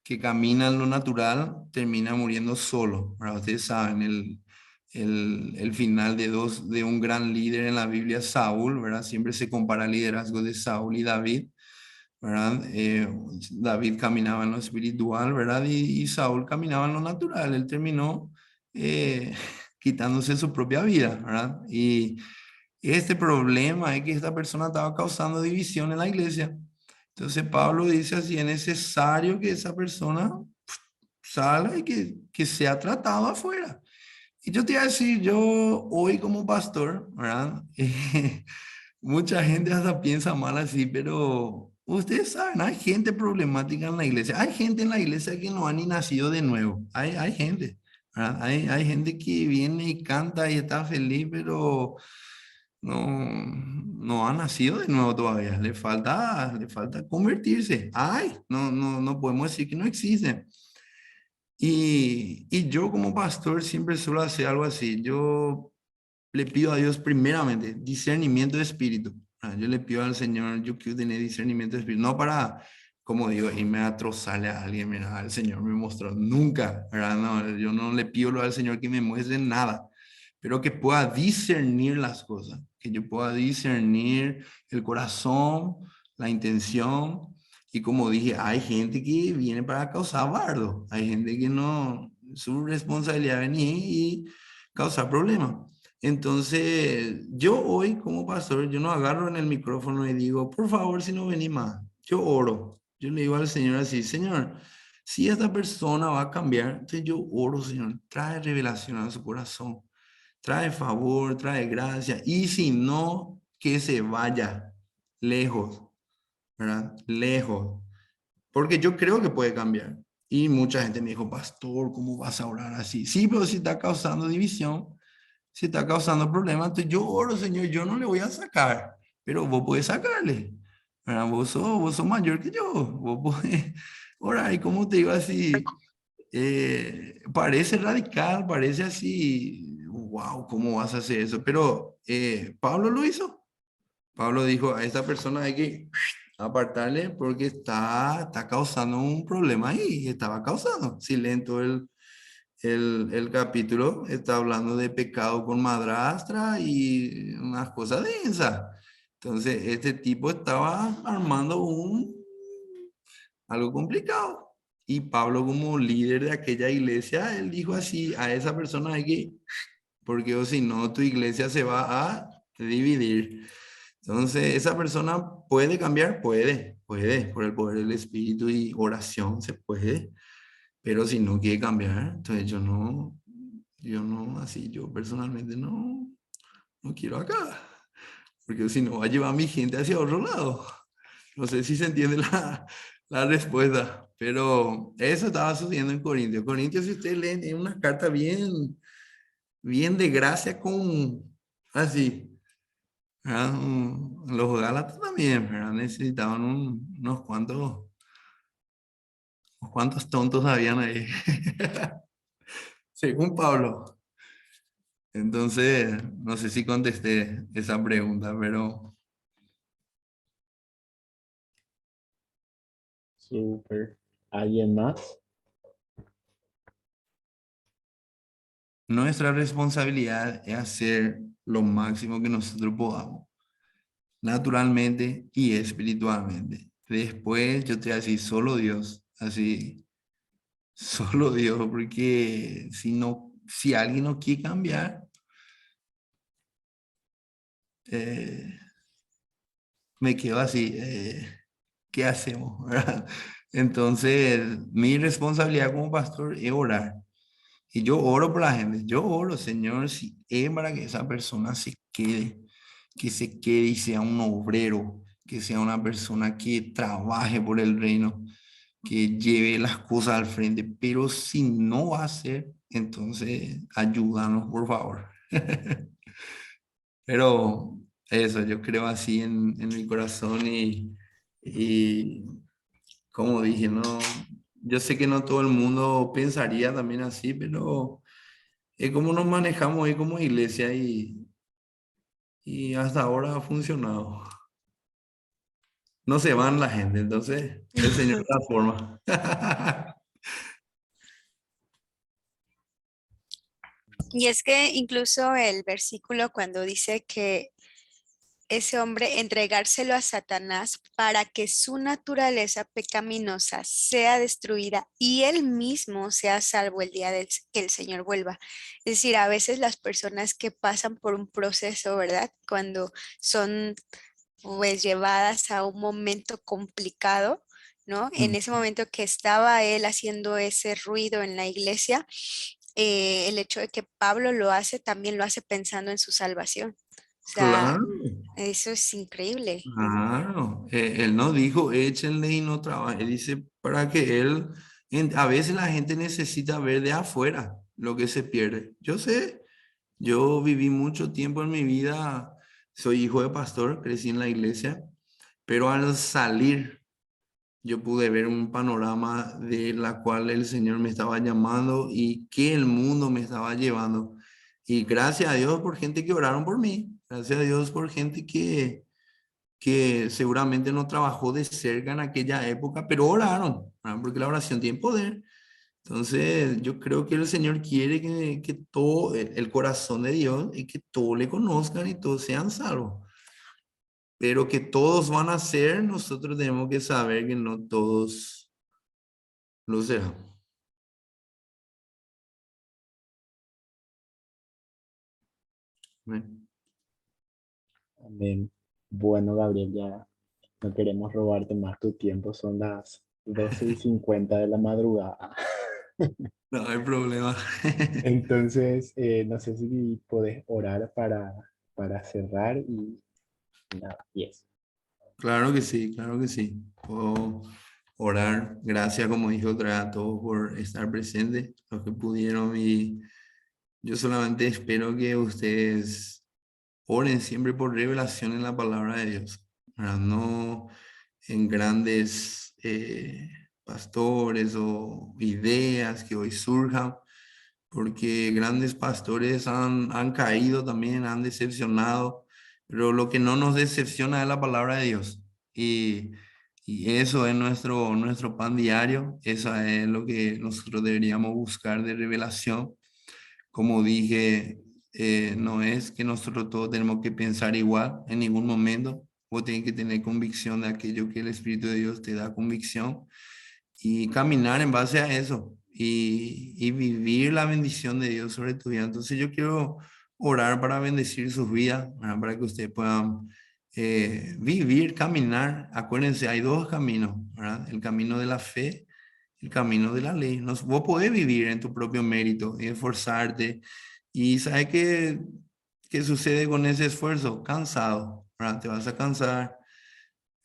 que camina en lo natural termina muriendo solo, ¿verdad? Ustedes saben, el final de un gran líder en la Biblia, Saúl, ¿verdad? Siempre se compara el liderazgo de Saúl y David, ¿verdad? David caminaba en lo espiritual, ¿verdad? Y Saúl caminaba en lo natural. Él terminó eh, quitándose su propia vida, ¿verdad? Y este problema es que esta persona estaba causando división en la iglesia. Entonces Pablo dice así, es necesario que esa persona salga y que sea tratado afuera. Y yo te iba a decir, yo hoy como pastor, ¿verdad? Mucha gente hasta piensa mal así, pero ustedes saben, hay gente problemática en la iglesia. Hay gente en la iglesia que no ha ni nacido de nuevo. Hay gente, ¿verdad? Hay gente que viene y canta y está feliz, pero no ha nacido de nuevo todavía. Le falta convertirse. No podemos decir que no existe. Y yo como pastor siempre suelo hacer algo así. Yo le pido a Dios primeramente discernimiento de espíritu. Yo le pido al Señor, yo quiero tener discernimiento de espíritu, no para, como digo, irme a trozarle a alguien, mira, el Señor me mostró, nunca, ¿verdad? No, yo no le pido al Señor que me muestre nada, pero que pueda discernir las cosas, que yo pueda discernir el corazón, la intención, y como dije, hay gente que viene para causar bardo, hay gente que no, su responsabilidad es venir y causar problemas. Entonces, yo hoy como pastor, yo no agarro en el micrófono y digo, por favor, si no venís más, yo oro. Yo le digo al Señor así, Señor, si esta persona va a cambiar, entonces yo oro, Señor, trae revelación a su corazón, trae favor, trae gracia, y si no, que se vaya lejos, ¿verdad? Lejos, porque yo creo que puede cambiar. Y mucha gente me dijo, pastor, ¿cómo vas a orar así? Sí, pero si está causando división, si está causando problemas, entonces yo oro, Señor, yo no le voy a sacar, pero vos podés sacarle, ¿verdad? Vos sos mayor que yo, vos podés orar. Y como te digo así, parece radical, parece así, wow, ¿cómo vas a hacer eso? Pero Pablo lo hizo. Pablo dijo, a esta persona hay que apartarle porque está causando un problema ahí, y estaba causando. Si leen todo el capítulo, está hablando de pecado con madrastra y unas cosas densas. Entonces, este tipo estaba armando algo complicado. Y Pablo, como líder de aquella iglesia, él dijo así, a esa persona hay que, porque o si no, tu iglesia se va a dividir. Entonces, esa persona puede cambiar, puede, por el poder del Espíritu y oración se puede, pero si no quiere cambiar, entonces yo personalmente no quiero acá, porque si no va a llevar a mi gente hacia otro lado. No sé si se entiende la respuesta, pero eso estaba sucediendo en Corintios. Corintios, si ustedes leen, es una carta bien de gracia con, así, ¿verdad? Los Gálatas también, ¿verdad? Necesitaban unos cuantos tontos habían ahí, según Pablo. Entonces, no sé si contesté esa pregunta, pero Súper. ¿Alguien más? nuestra responsabilidad es hacer lo máximo que nosotros podamos, naturalmente y espiritualmente. Después yo te voy a decir solo Dios, así, solo Dios, porque si alguien no quiere cambiar, eh, me quedo así, ¿qué hacemos? ¿Verdad? Entonces, mi responsabilidad como pastor es orar. Y yo oro por la gente, yo oro, Señor, si es para que esa persona se quede, que se quede y sea un obrero, que sea una persona que trabaje por el reino, que lleve las cosas al frente, pero si no va a ser, entonces ayúdanos, por favor. Pero eso, yo creo así en mi corazón y como dije, no, yo sé que no todo el mundo pensaría también así, pero es como nos manejamos ahí como iglesia y hasta ahora ha funcionado. No se van la gente, entonces el Señor da forma. Y es que incluso el versículo cuando dice que ese hombre entregárselo a Satanás para que su naturaleza pecaminosa sea destruida y él mismo sea salvo el día que el Señor vuelva. Es decir, a veces las personas que pasan por un proceso, ¿verdad? Cuando son pues llevadas a un momento complicado, ¿no? En ese momento que estaba él haciendo ese ruido en la iglesia, el hecho de que Pablo lo hace, también lo hace pensando en su salvación. O sea, Claro, eso es increíble. claro. Él no dijo échenle y no trabaje, dice para que él, a veces la gente necesita ver de afuera lo que se pierde. Yo sé, yo viví mucho tiempo en mi vida, soy hijo de pastor, crecí en la iglesia, pero al salir yo pude ver un panorama de la cual el Señor me estaba llamando y que el mundo me estaba llevando. Y gracias a Dios por gente que oraron por mí, gracias a Dios por gente que seguramente no trabajó de cerca en aquella época, pero oraron, ¿verdad? Porque la oración tiene poder. Entonces, yo creo que el Señor quiere que todo, el corazón de Dios, y que todos le conozcan y todos sean salvos. Pero que todos van a ser, nosotros tenemos que saber que no todos lo serán. Amén. Amén. Bueno, Gabriel, ya no queremos robarte más tu tiempo. Son las 12:50 de la madrugada. No hay problema. Entonces, no sé si puedes orar para cerrar y nada, y eso. Claro que sí, claro que sí. Puedo orar. Gracias, como dije otra vez, a todos por estar presentes, los que pudieron. Y yo solamente espero que ustedes oren siempre por revelación en la palabra de Dios, ¿verdad? No en grandes pastores o ideas que hoy surjan, porque grandes pastores han caído también, han decepcionado, pero lo que no nos decepciona es la palabra de Dios. Y, y eso es nuestro pan diario, eso es lo que nosotros deberíamos buscar de revelación. Como dije, no es que nosotros todos tenemos que pensar igual en ningún momento. Vos tenés que tener convicción de aquello que el Espíritu de Dios te da convicción y caminar en base a eso y vivir la bendición de Dios sobre tu vida. Entonces yo quiero orar para bendecir sus vidas, ¿verdad? Para que ustedes puedan vivir, caminar. Acuérdense, hay dos caminos, ¿verdad? El camino de la fe, el camino de la ley. No, vos podés vivir en tu propio mérito y esforzarte. Y ¿sabes qué sucede con ese esfuerzo? Cansado, ¿verdad? Te vas a cansar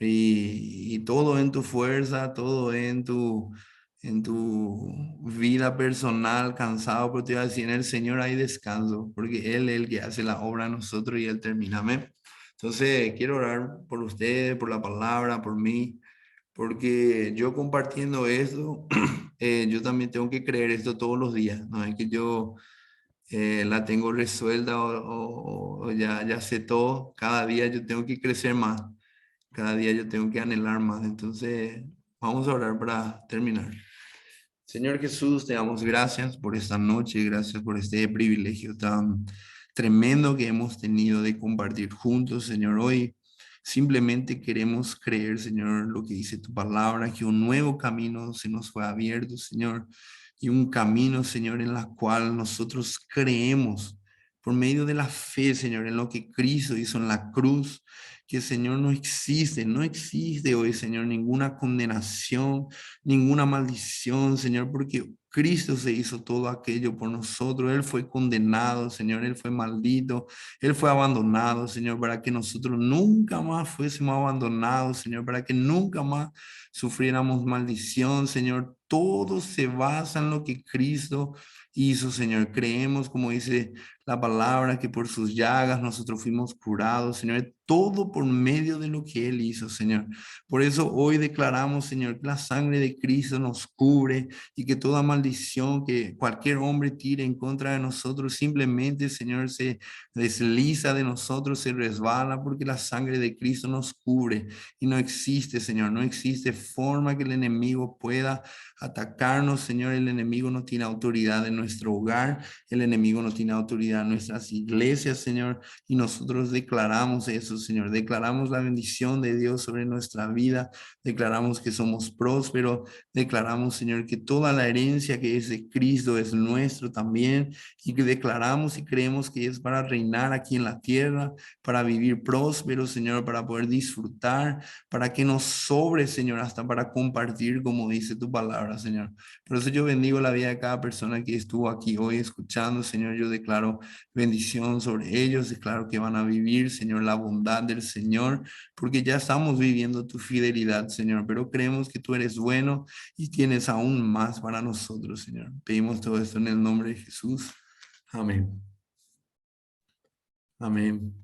y todo en tu fuerza, todo en tu vida personal, cansado, pero te voy a decir, en el Señor hay descanso, porque Él es el que hace la obra a nosotros y Él termina. Amén. Entonces, quiero orar por ustedes, por la palabra, por mí, porque yo compartiendo esto, yo también tengo que creer esto todos los días, no es que yo la tengo resuelta o ya sé todo, cada día yo tengo que crecer más, cada día yo tengo que anhelar más. Entonces, vamos a orar para terminar. Señor Jesús, te damos gracias por esta noche, gracias por este privilegio tan tremendo que hemos tenido de compartir juntos, Señor. Hoy simplemente queremos creer, Señor, lo que dice tu palabra, que un nuevo camino se nos fue abierto, Señor, y un camino, Señor, en la cual nosotros creemos por medio de la fe, Señor, en lo que Cristo hizo en la cruz, que, Señor, no existe hoy, Señor, ninguna condenación, ninguna maldición, Señor, porque Cristo se hizo todo aquello por nosotros. Él fue condenado, Señor, Él fue maldito, Él fue abandonado, Señor, para que nosotros nunca más fuésemos abandonados, Señor, para que nunca más sufriéramos maldición, Señor. Todo se basa en lo que Cristo hizo, Señor. Creemos, como dice la palabra, que por sus llagas nosotros fuimos curados, Señor. Todo por medio de lo que Él hizo, Señor. Por eso hoy declaramos, Señor, que la sangre de Cristo nos cubre y que toda maldición que cualquier hombre tire en contra de nosotros, simplemente, Señor, se desliza de nosotros, se resbala, porque la sangre de Cristo nos cubre y no existe, Señor, no existe forma que el enemigo pueda atacarnos, Señor. El enemigo no tiene autoridad en nuestro hogar, el enemigo no tiene autoridad en nuestras iglesias, Señor, y nosotros declaramos eso, Señor. Declaramos la bendición de Dios sobre nuestra vida, declaramos que somos prósperos, declaramos, Señor, que toda la herencia que es de Cristo es nuestro también, y que declaramos y creemos que es para reinar aquí en la tierra, para vivir prósperos, Señor, para poder disfrutar, para que nos sobre, Señor, hasta para compartir, como dice tu palabra, Señor. Por eso yo bendigo la vida de cada persona que estuvo aquí hoy escuchando, Señor. Yo declaro bendición sobre ellos, declaro que van a vivir, Señor, la bondad del Señor, porque ya estamos viviendo tu fidelidad, Señor, pero creemos que tú eres bueno y tienes aún más para nosotros, Señor. Pedimos todo esto en el nombre de Jesús. Amén. Amén.